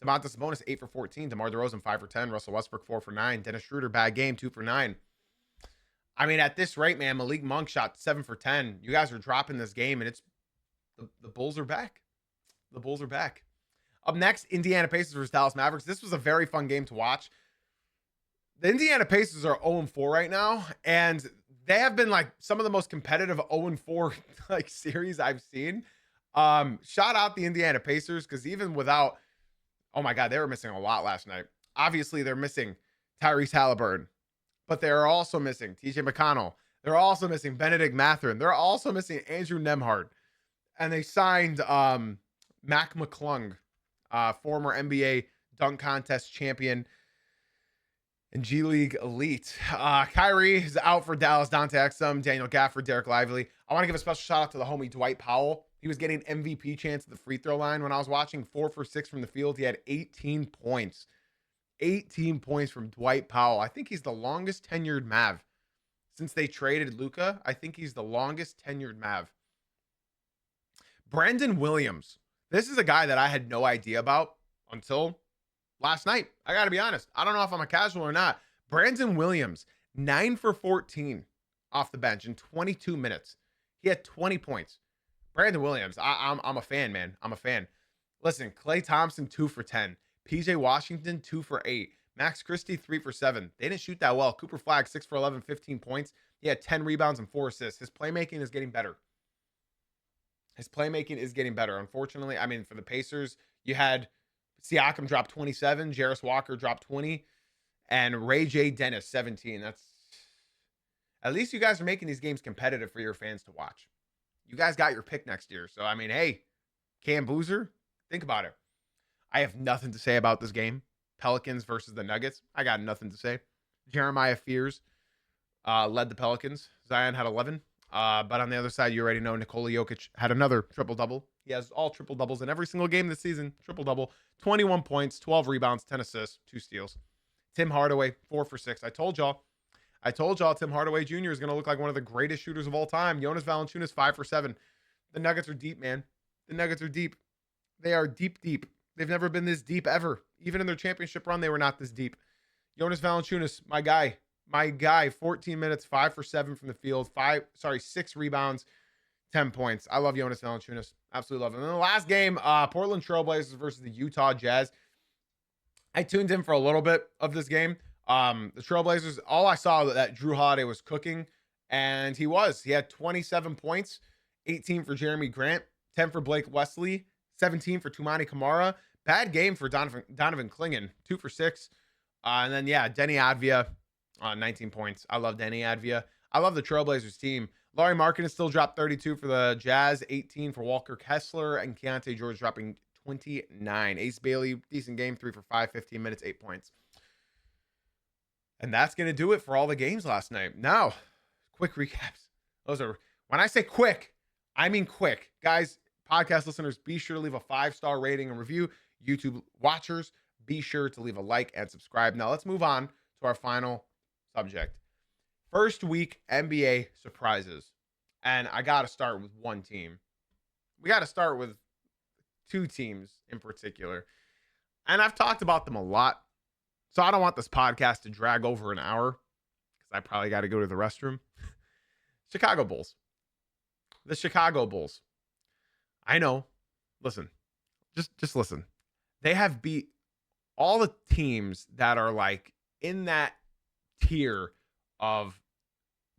Domantas Sabonis, 8 for 14. DeMar DeRozan, 5 for 10. Russell Westbrook, 4 for 9. Dennis Schroeder, bad game, 2 for 9. I mean, at this rate, man, Malik Monk shot 7 for 10. You guys are dropping this game, and it's the Bulls are back. The Bulls are back. Up next, Indiana Pacers versus Dallas Mavericks. This was a very fun game to watch. The Indiana Pacers are 0-4 right now, and they have been like some of the most competitive 0-4 like series I've seen. Shout out the Indiana Pacers, because even without, oh my God, they were missing a lot last night. Obviously, they're missing Tyrese Halliburton, but they're also missing TJ McConnell. They're also missing Benedict Mathurin. They're also missing Andrew Nemhard. And they signed Mac McClung, former NBA dunk contest champion and G League elite. Kyrie is out for Dallas. Dante Exum, Daniel Gafford, Derek Lively. I want to give a special shout out to the homie Dwight Powell. He was getting MVP chance at the free throw line when I was watching. 4 for 6 from the field. He had 18 points. 18 points from Dwight Powell. I think he's the longest tenured Mav. Since they traded Luka, I think he's the longest tenured Mav. Brandon Williams. This is a guy that I had no idea about until last night. I got to be honest. I don't know if I'm a casual or not. Brandon Williams, 9 for 14 off the bench in 22 minutes. He had 20 points. Brandon Williams, I'm a fan, man. I'm a fan. Listen, Klay Thompson, 2 for 10. PJ Washington, 2 for 8. Max Christie, 3 for 7. They didn't shoot that well. Cooper Flagg, 6 for 11, 15 points. He had 10 rebounds and 4 assists. His playmaking is getting better. Unfortunately, I mean, for the Pacers, you had Siakam drop 27, Jarris Walker drop 20, and Ray J. Dennis 17. That's, at least you guys are making these games competitive for your fans to watch. You guys got your pick next year. So, I mean, hey, Cam Boozer, think about it. I have nothing to say about this game. Pelicans versus the Nuggets. I got nothing to say. Jeremiah Fears led the Pelicans. Zion had 11. But on the other side, you already know Nikola Jokic had another triple-double. He has all triple-doubles in every single game this season. Triple-double. 21 points, 12 rebounds, 10 assists, 2 steals. Tim Hardaway, 4 for 6. I told y'all Tim Hardaway Jr. is going to look like one of the greatest shooters of all time. Jonas Valanciunas, 5 for 7. The Nuggets are deep, man. The Nuggets are deep. They are deep, deep. They've never been this deep ever. Even in their championship run, they were not this deep. Jonas Valanciunas, my guy, 14 minutes, 5 for 7 from the field, 6 rebounds, 10 points. I love Jonas Valanciunas. Absolutely love him. And then the last game, Portland Trailblazers versus the Utah Jazz. I tuned in for a little bit of this game. The Trailblazers, all I saw that Drew Holiday was cooking, and he was. He had 27 points, 18 for Jeremy Grant, 10 for Blake Wesley, 17 for Tumani Kamara. Bad game for Donovan Clingan, 2 for 6. And then, yeah, Denny Advia, 19 points. I love Denny Advia. I love the Trailblazers team. Laurie Markkanen still dropped 32 for the Jazz, 18 for Walker Kessler, and Keontae George dropping 29. Ace Bailey, decent game, 3 for 5, 15 minutes, 8 points. And that's going to do it for all the games last night. Now, quick recaps. When I say quick, I mean quick. Guys, podcast listeners, be sure to leave a 5-star rating and review. YouTube watchers, be sure to leave a like and subscribe. Now, let's move on to our final subject. First week NBA surprises. And I got to start with one team. We got to start with 2 teams in particular. And I've talked about them a lot. So I don't want this podcast to drag over an hour because I probably got to go to the restroom. Chicago Bulls. The Chicago Bulls. I know. Listen. Just listen. They have beat all the teams that are like in that tier of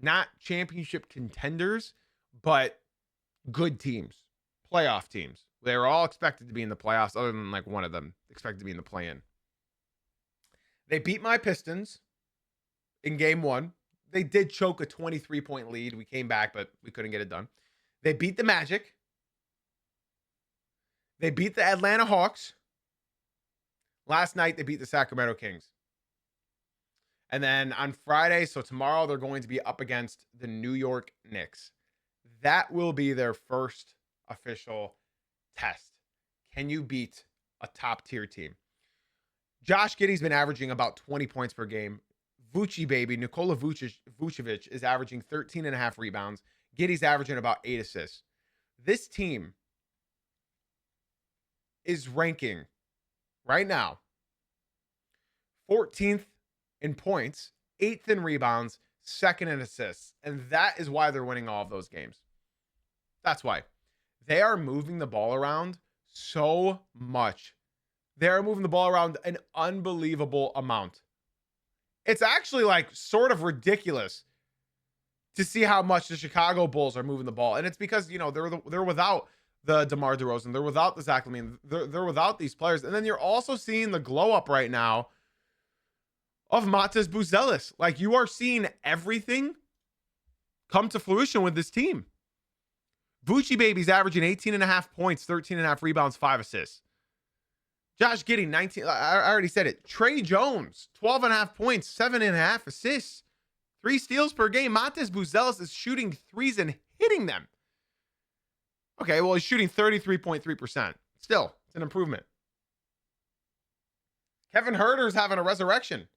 not championship contenders, but good teams, playoff teams. They were all expected to be in the playoffs, other than like one of them expected to be in the play-in. They beat my Pistons in game 1. They did choke a 23-point lead. We came back, but we couldn't get it done. They beat the Magic. They beat the Atlanta Hawks. Last night, they beat the Sacramento Kings. And then on Friday, so tomorrow, they're going to be up against the New York Knicks. That will be their first official test. Can you beat a top-tier team? Josh Giddey's been averaging about 20 points per game. Vucevic, baby, Nikola Vucevic is averaging 13.5 rebounds. Giddey's averaging about 8 assists. This team is ranking right now 14th in points, 8th in rebounds, second in assists. And that is why they're winning all of those games. That's why. They are moving the ball around so much. They are moving the ball around an unbelievable amount. It's actually like sort of ridiculous to see how much the Chicago Bulls are moving the ball. And it's because, you know, they're without the DeMar DeRozan. They're without the Zach LaVine. They're without these players. And then you're also seeing the glow up right now of Matas Buzelis. Like, you are seeing everything come to fruition with this team. Bucci Baby's averaging 18.5 points, 13.5 rebounds, 5 assists. Josh Giddey, 19. I already said it. Trey Jones, 12.5 points, 7.5 assists, 3 steals per game. Matas Buzelis is shooting threes and hitting them. Okay, well, he's shooting 33.3%. Still, it's an improvement. Kevin Huerter's having a resurrection.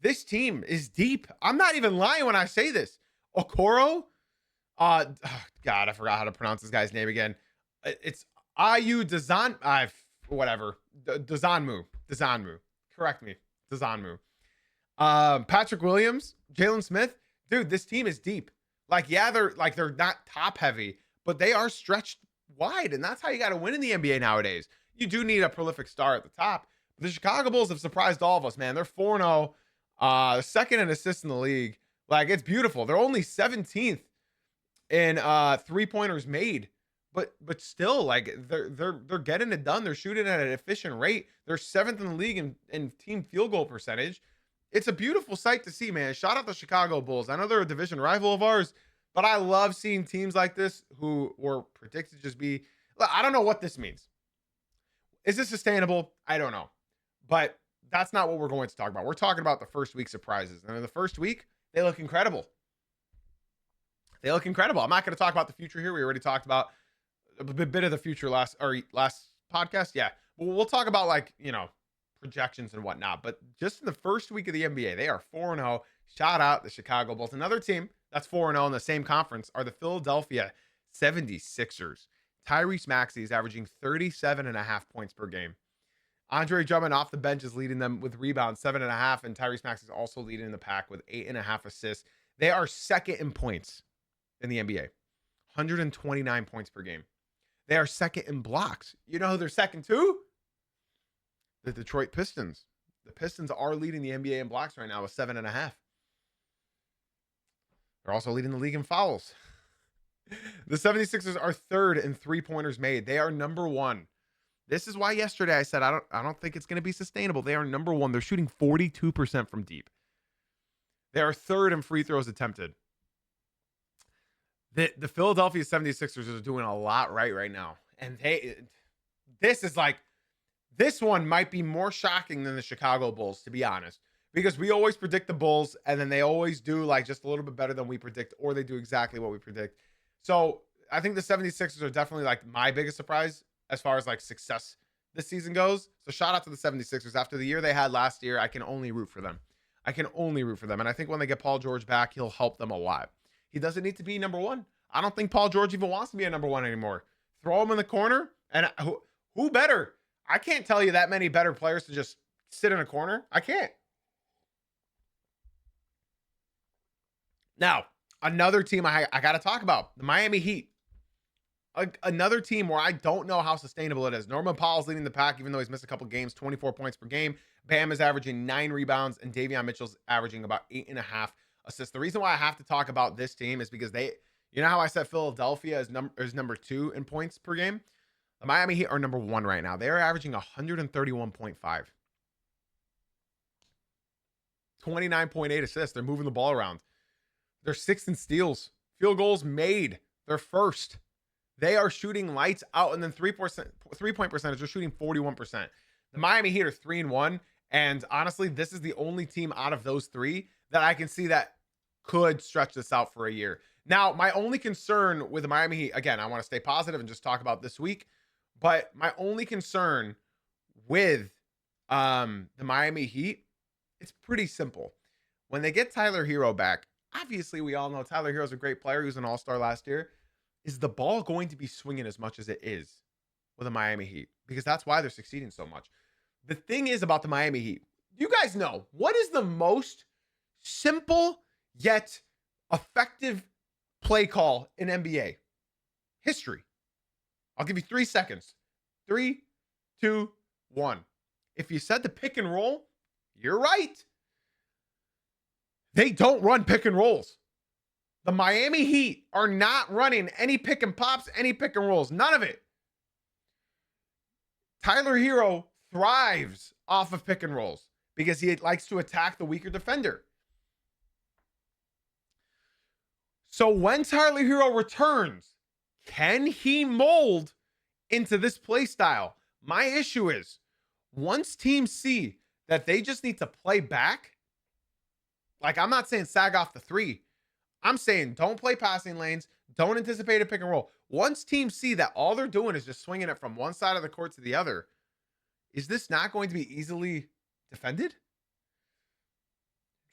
This team is deep. I'm not even lying when I say this. Okoro, God, I forgot how to pronounce this guy's name again. It's Ayu Dazan, whatever. Dazanmu. Correct me. Dazanmu. Patrick Williams, Jalen Smith. Dude, this team is deep. Like, yeah, they're not top heavy, but they are stretched wide, and that's how you got to win in the NBA nowadays. You do need a prolific star at the top. But the Chicago Bulls have surprised all of us, man. They're 4-0, second in assists in the league. Like, it's beautiful. They're only 17th in 3-pointers made, but still, like, they're getting it done. They're shooting at an efficient rate. They're 7th in the league in team field goal percentage. It's a beautiful sight to see, man. Shout out the Chicago Bulls. I know they're a division rival of ours, but I love seeing teams like this who were predicted to just be. I don't know what this means. Is this sustainable? I don't know, but that's not what we're going to talk about. We're talking about the first week surprises, and in the first week, they look incredible. They look incredible. I'm not going to talk about the future here. We already talked about a bit of the future last podcast. Yeah, we'll talk about, like, you know, projections and whatnot. But just in the first week of the NBA, they are 4-0. Shout out the Chicago Bulls. Another team that's 4-0 in the same conference are the Philadelphia 76ers. Tyrese Maxey is averaging 37.5 points per game. Andre Drummond off the bench is leading them with rebounds, 7.5, and Tyrese Maxey is also leading the pack with 8.5 assists. They are second in points in the NBA, 129 points per game. They are second in blocks. You know who they're second to? The Detroit Pistons. The Pistons are leading the NBA in blocks right now with 7.5. They're also leading the league in fouls. The 76ers are third in 3-pointers made. They are number 1. This is why yesterday I said I don't think it's going to be sustainable. They are number 1. They're shooting 42% from deep. They are third in free throws attempted. The Philadelphia 76ers are doing a lot right now. And this one might be more shocking than the Chicago Bulls, to be honest, because we always predict the Bulls and then they always do, like, just a little bit better than we predict, or they do exactly what we predict. So I think the 76ers are definitely, like, my biggest surprise as far as, like, success this season goes. So shout out to the 76ers. After the year they had last year, I can only root for them. And I think when they get Paul George back, he'll help them a lot. He doesn't need to be number 1. I don't think Paul George even wants to be a number 1 anymore. Throw him in the corner, and who better? I can't tell you that many better players to just sit in a corner. I can't. Now, another team I got to talk about, the Miami Heat. Another team where I don't know how sustainable it is. Norman Powell's leading the pack, even though he's missed a couple games, 24 points per game. Bam is averaging 9 rebounds, and Davion Mitchell's averaging about 8.5 assists. The reason why I have to talk about this team is because you know how I said Philadelphia is number 2 in points per game? The Miami Heat are number 1 right now. They are averaging 131.5. 29.8 assists. They're moving the ball around. They're 6th in steals. Field goals made. They're first. They are shooting lights out, and then 3-point percentage, they're shooting 41%. The Miami Heat are 3-1, and honestly, this is the only team out of those 3 that I can see that could stretch this out for a year. Now, my only concern with the Miami Heat, again, I want to stay positive and just talk about this week, but my only concern with the Miami Heat, it's pretty simple. When they get Tyler Hero back, obviously we all know Tyler Hero's a great player. He was an all-star last year. Is the ball going to be swinging as much as it is with the Miami Heat? Because that's why they're succeeding so much. The thing is about the Miami Heat, you guys know, what is the most simple yet effective play call in NBA history. I'll give you 3 seconds. 3, 2, 1. If you said the pick and roll, you're right. They don't run pick and rolls. The Miami Heat are not running any pick and pops, any pick and rolls. None of it. Tyler Hero thrives off of pick and rolls because he likes to attack the weaker defender. So when Tyler Hero returns, can he mold into this play style? My issue is once teams see that they just need to play back, like I'm not saying sag off the three. I'm saying don't play passing lanes. Don't anticipate a pick and roll. Once teams see that all they're doing is just swinging it from one side of the court to the other, is this not going to be easily defended?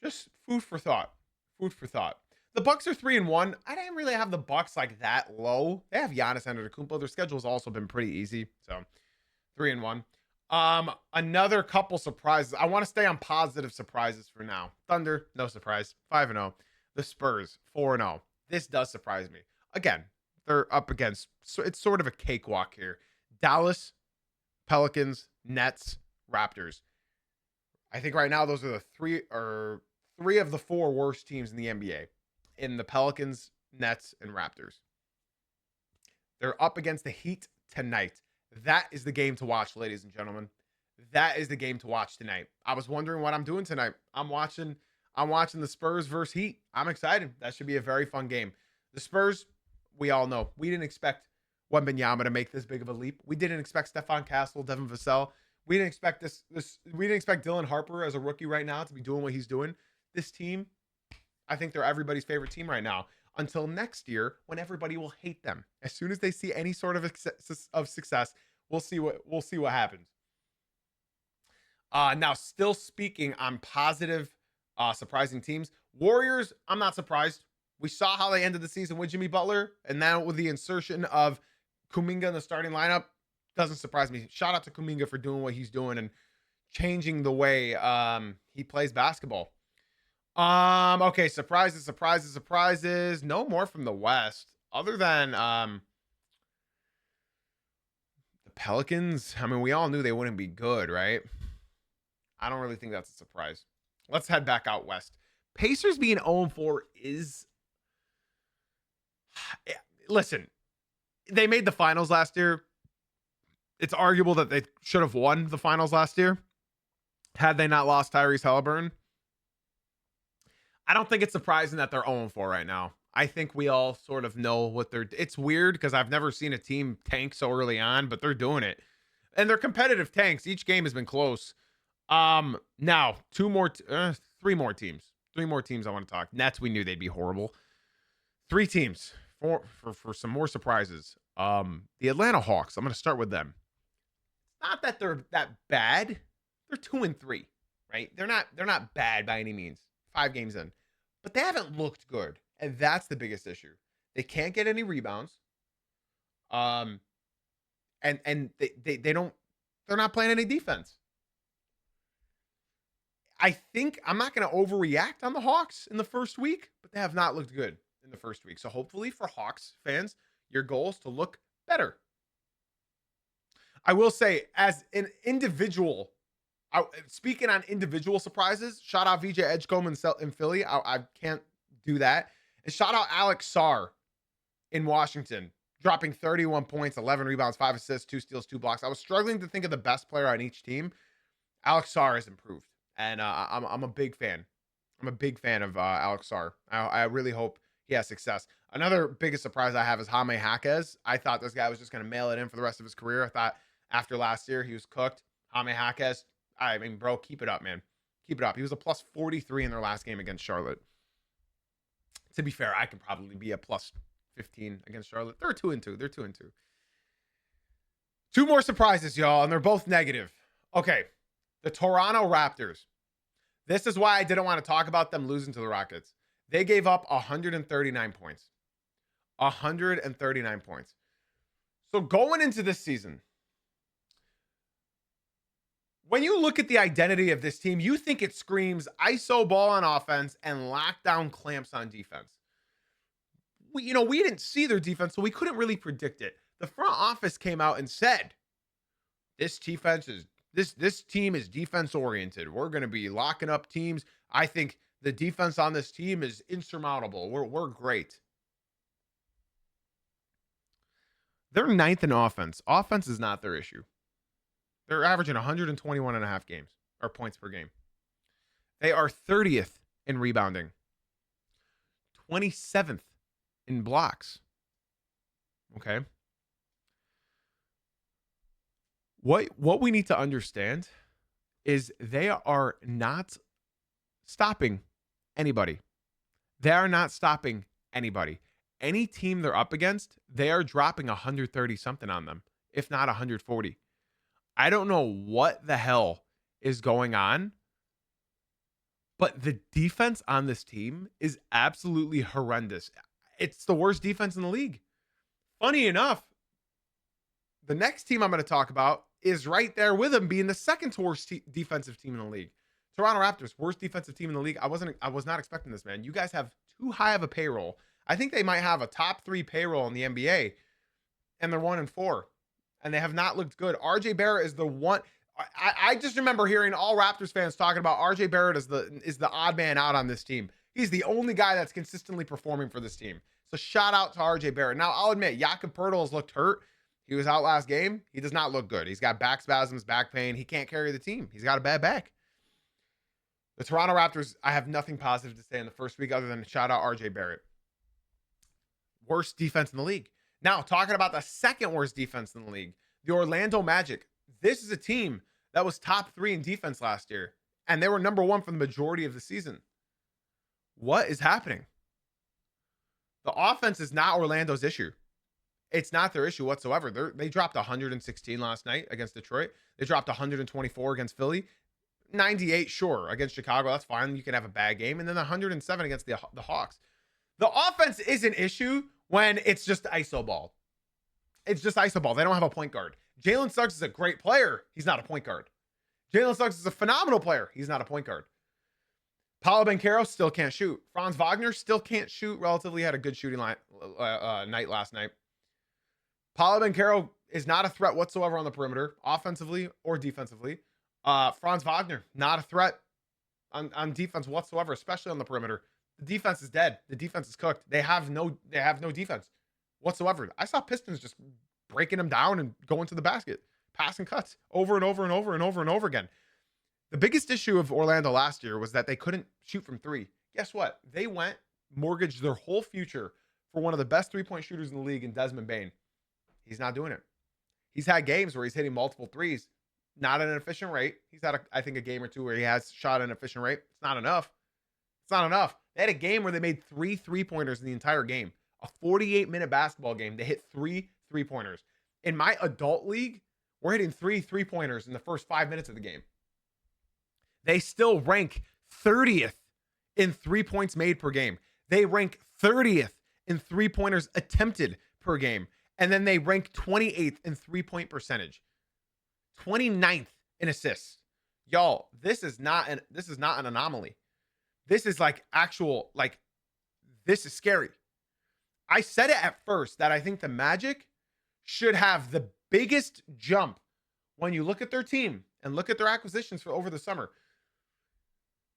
Just food for thought. Food for thought. The Bucks are 3-1. I didn't really have the Bucks like that low. They have Giannis Antetokounmpo. Their schedule's also been pretty easy. So 3-1. Another couple surprises. I want to stay on positive surprises for now. Thunder, no surprise. 5-0. The Spurs, 4-0. This does surprise me. Again, they're up against, so it's sort of a cakewalk here. Dallas, Pelicans, Nets, Raptors. I think right now those are the three of the four worst teams in the NBA. In the Pelicans, Nets, and Raptors. They're up against the Heat tonight. That is the game to watch, ladies and gentlemen. That is the game to watch tonight. I was wondering what I'm doing tonight. I'm watching the Spurs versus Heat. I'm excited. That should be a very fun game. The Spurs, we all know, we didn't expect Wembanyama to make this big of a leap. We didn't expect Stephon Castle, Devin Vassell. We didn't expect we didn't expect Dylan Harper as a rookie right now to be doing what he's doing. This team, I think they're everybody's favorite team right now until next year when everybody will hate them. As soon as they see any sort of success, we'll see what happens. Now, still speaking on positive, surprising teams. Warriors, I'm not surprised. We saw how they ended the season with Jimmy Butler, and now with the insertion of Kuminga in the starting lineup, doesn't surprise me. Shout out to Kuminga for doing what he's doing and changing the way he plays basketball. Okay, surprises. No more from the West other than the Pelicans. I mean, we all knew they wouldn't be good, right? I don't really think that's a surprise. Let's head back out west. Pacers being 0-4 is, listen, they made the finals last year. It's arguable that they should have won the finals last year had they not lost Tyrese Halliburton. I don't think it's surprising that they're 0-4 right now. I think we all sort of know what it's weird because I've never seen a team tank so early on, but they're doing it. And they're competitive tanks. Each game has been close. Now, three more teams. Three more teams I want to talk. Nets, we knew they'd be horrible. 3 teams for some more surprises. The Atlanta Hawks. I'm going to start with them. It's not that they're that bad. They're 2-3, right? They're not bad by any means. 5 games in, but they haven't looked good, and that's the biggest issue. They can't get any rebounds. And they don't. They're not playing any defense. I think I'm not going to overreact on the Hawks in the first week, but they have not looked good in the first week. So hopefully for Hawks fans, your goal is to look better. I will say, as an individual, speaking on individual surprises, shout out VJ Edgecombe in Philly. I can't do that. And shout out Alex Sarr in Washington, dropping 31 points, 11 rebounds, 5 assists, 2 steals, 2 blocks. I was struggling to think of the best player on each team. Alex Sarr has improved. And I'm a big fan. I'm a big fan of Alex Sarr. I really hope he has success. Another biggest surprise I have is Jaime Jaquez. I thought this guy was just going to mail it in for the rest of his career. I thought after last year he was cooked. Jaime Jaquez, I mean, bro, keep it up, man. Keep it up. He was a plus 43 in their last game against Charlotte. To be fair, I could probably be a plus 15 against Charlotte. They're 2-2. They're 2-2. 2 more surprises, y'all, and they're both negative. Okay. The Toronto Raptors. This is why I didn't want to talk about them losing to the Rockets. They gave up 139 points. 139 points. So going into this season, When you look at the identity of this team, you think it screams ISO ball on offense and lockdown clamps on defense. We didn't see their defense, so we couldn't really predict it. The front office came out and said, this team is defense oriented. We're going to be locking up teams. I think the defense on this team is insurmountable. We're great. They're ninth in offense. Offense is not their issue. They're averaging 121 and a half games or points per game. They are 30th in rebounding, 27th in blocks. Okay. What we need to understand is they are not stopping anybody. They are not stopping anybody. Any team they're up against, they are dropping 130 something on them, if not 140. I don't know what the hell is going on, but the defense on this team is absolutely horrendous. It's the worst defense in the league. Funny enough, the next team I'm going to talk about is right there with them, being the second worst defensive team in the league. Toronto Raptors, worst defensive team in the league. I was not expecting this, man. You guys have too high of a payroll. I think they might have a top 3 payroll in the NBA, and they're 1-4, and they have not looked good. RJ Barrett is the one. I just remember hearing all Raptors fans talking about RJ Barrett is the odd man out on this team. He's the only guy that's consistently performing for this team. So shout out to RJ Barrett. Now I'll admit, Jakob Poeltl has looked hurt. He was out last game. He does not look good. He's got back spasms, back pain. He can't carry the team. He's got a bad back. The Toronto Raptors, I have nothing positive to say in the first week other than shout out RJ Barrett. Worst defense in the league. Now, talking about the second worst defense in the league, the Orlando Magic. This is a team that was top 3 in defense last year, and they were number 1 for the majority of the season. What is happening? The offense is not Orlando's issue. It's not their issue whatsoever. They dropped 116 last night against Detroit. They dropped 124 against Philly. 98, sure, against Chicago. That's fine. You can have a bad game. And then 107 against the Hawks. The offense is an issue when it's just ISO ball. It's just ISO ball. They don't have a point guard. Jalen Suggs is a great player. He's not a point guard. Jalen Suggs is a phenomenal player. He's not a point guard. Paolo Banchero still can't shoot. Franz Wagner still can't shoot. Relatively had a good shooting night last night. Paolo Banchero is not a threat whatsoever on the perimeter, offensively or defensively. Franz Wagner, not a threat on defense whatsoever, especially on the perimeter. The defense is dead. The defense is cooked. They have no defense whatsoever. I saw Pistons just breaking them down and going to the basket, passing cuts over and over and over and over and over again. The biggest issue of Orlando last year was that they couldn't shoot from 3. Guess what? They mortgaged their whole future for one of the best 3-point shooters in the league in Desmond Bane. He's not doing it. He's had games where he's hitting multiple threes, not at an efficient rate. He's had, I think, a game or two where he has shot at an efficient rate. It's not enough. It's not enough. They had a game where they made 3 3-pointers in the entire game. A 48-minute basketball game. They hit 3 3-pointers. In my adult league, we're hitting 3 3-pointers in the first 5 minutes of the game. They still rank 30th in 3 points made per game. They rank 30th in 3-pointers attempted per game. And then they rank 28th in 3-point percentage. 29th in assists. Y'all, this is not an anomaly. This is this is scary. I said it at first that I think the Magic should have the biggest jump when you look at their team and look at their acquisitions for over the summer.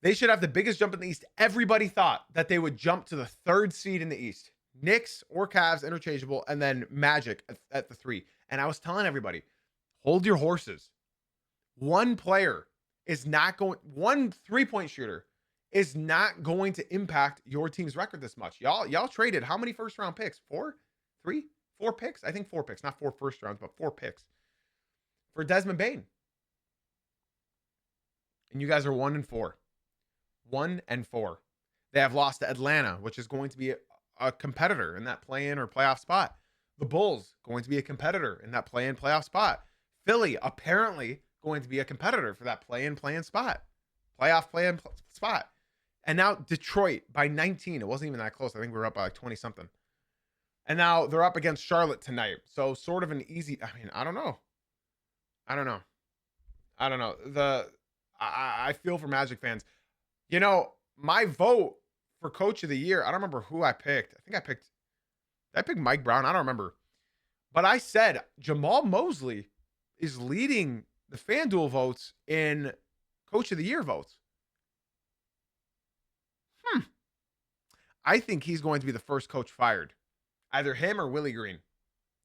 They should have the biggest jump in the East. Everybody thought that they would jump to the 3rd seed in the East. Knicks or Cavs, interchangeable, and then Magic at the 3. And I was telling everybody, hold your horses. One 3-point shooter is not going to impact your team's record this much. Y'all traded how many first-round picks? 4? 3? 4 picks? I think 4 picks. Not 4 first rounds, but 4 picks for Desmond Bane. And you guys are 1-4. 1-4. They have lost to Atlanta, which is going to be a competitor in that play-in or playoff spot. The Bulls going to be a competitor in that play-in playoff spot. Philly apparently going to be a competitor for that play-in spot. Playoff spot. And now Detroit by 19. It wasn't even that close. I think we were up by 20 something. And now they're up against Charlotte tonight. So sort of an easy, I don't know. I don't know. I feel for Magic fans. You know, my vote for coach of the year, I don't remember who I picked. I picked Mike Brown. I don't remember. But I said Jamal Mosley is leading the FanDuel votes in coach of the year votes. I think he's going to be the first coach fired. Either him or Willie Green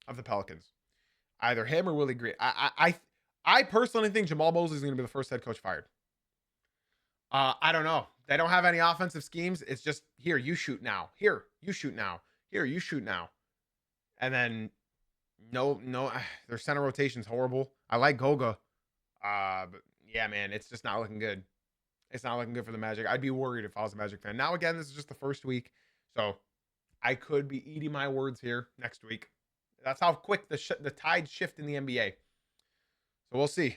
of the Pelicans. Either him or Willie Green. I personally think Jamal Mosley is going to be the first head coach fired. I don't know. They don't have any offensive schemes. It's just, here, you shoot now. Here, you shoot now. Here, you shoot now. And then, no, their center rotation's horrible. I like Goga. But yeah, man, it's just not looking good. It's not looking good for the Magic. I'd be worried if I was a Magic fan. Now, again, this is just the first week. So I could be eating my words here next week. That's how quick the tides shift in the NBA. So we'll see.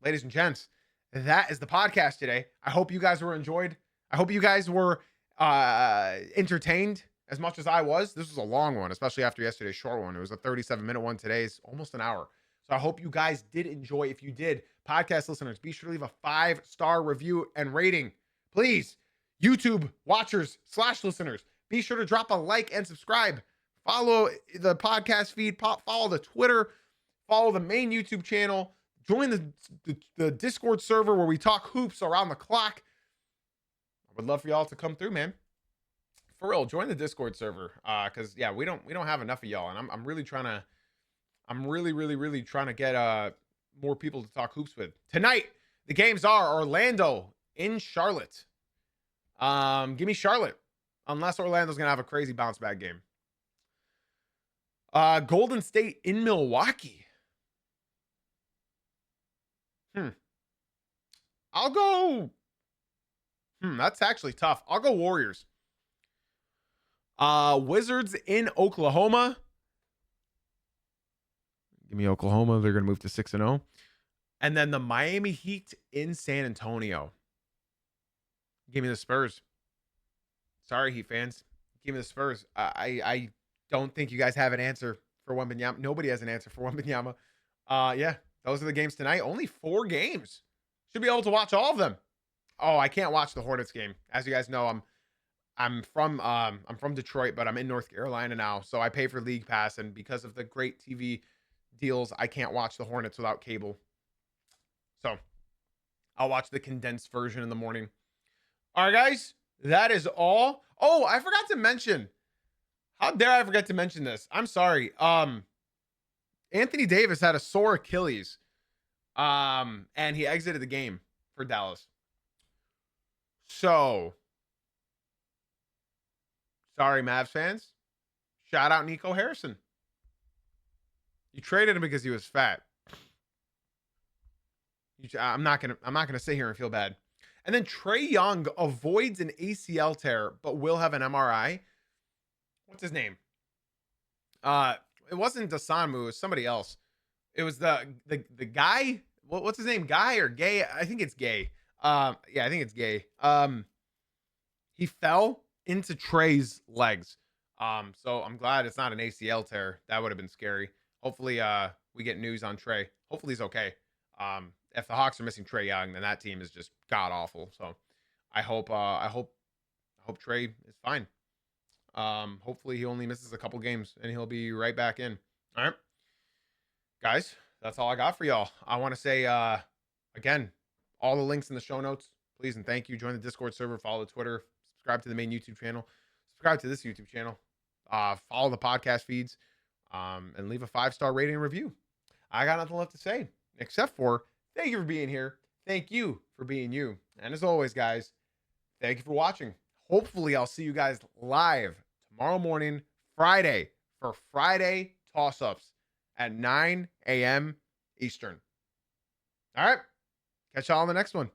Ladies and gents, that is the podcast today. I hope you guys were enjoyed. I hope you guys were entertained as much as I was. This was a long one, especially after yesterday's short one. It was a 37-minute one. Today's almost an hour. So I hope you guys did enjoy. If you did, podcast listeners, be sure to leave a 5-star review and rating. Please, YouTube watchers / listeners, be sure to drop a like and subscribe. Follow the podcast feed. Follow the Twitter. Follow the main YouTube channel. Join the Discord server where we talk hoops around the clock. I would love for y'all to come through, man. For real, join the Discord server. Because yeah, we don't have enough of y'all, and I'm really trying to. I'm really trying to get more people to talk hoops with. Tonight, the games are Orlando in Charlotte. Give me Charlotte. Unless Orlando's going to have a crazy bounce back game. Golden State in Milwaukee. I'll go. That's actually tough. I'll go Warriors. Wizards in Oklahoma. Give me Oklahoma. They're going to move to 6-0. And then the Miami Heat in San Antonio. Give me the Spurs. Sorry, Heat fans. Give me the Spurs. I don't think you guys have an answer for Wembanyama. Nobody has an answer for Wembanyama. Yeah, those are the games tonight. Only 4 games. Should be able to watch all of them. Oh, I can't watch the Hornets game. As you guys know, I'm from Detroit, but I'm in North Carolina now, so I pay for League Pass, and because of the great TV deals, I can't watch the Hornets without cable. So I'll watch the condensed version in the morning. All right, guys, that is all. Oh, I forgot to mention. How dare I forget to mention this? I'm sorry. Anthony Davis had a sore Achilles. And he exited the game for Dallas. So, sorry, Mavs fans. Shout out Nico Harrison. You traded him because he was fat. I'm not gonna sit here and feel bad. And then Trae Young avoids an ACL tear, but will have an MRI. What's his name? It wasn't Dasanmu, it was somebody else. It was the guy. What's his name? Guy or Gay? I think it's Gay. Yeah, I think it's Gay. He fell into Trae's legs. So I'm glad it's not an ACL tear. That would have been scary. Hopefully, we get news on Trae. Hopefully he's okay. If the Hawks are missing Trae Young, then that team is just god awful. So I hope Trae is fine. Hopefully he only misses a couple games and he'll be right back in. All right, guys, that's all I got for y'all. I want to say, again, all the links in the show notes, please. And thank you. Join the Discord server, follow the Twitter, subscribe to the main YouTube channel, subscribe to this YouTube channel, follow the podcast feeds, and leave a 5-star rating and review. I got nothing left to say except for thank you for being here. Thank you for being you. And as always, guys, thank you for watching. Hopefully, I'll see you guys live tomorrow morning, Friday, for Friday toss-ups at 9 a.m. Eastern. All right. Catch y'all on the next one.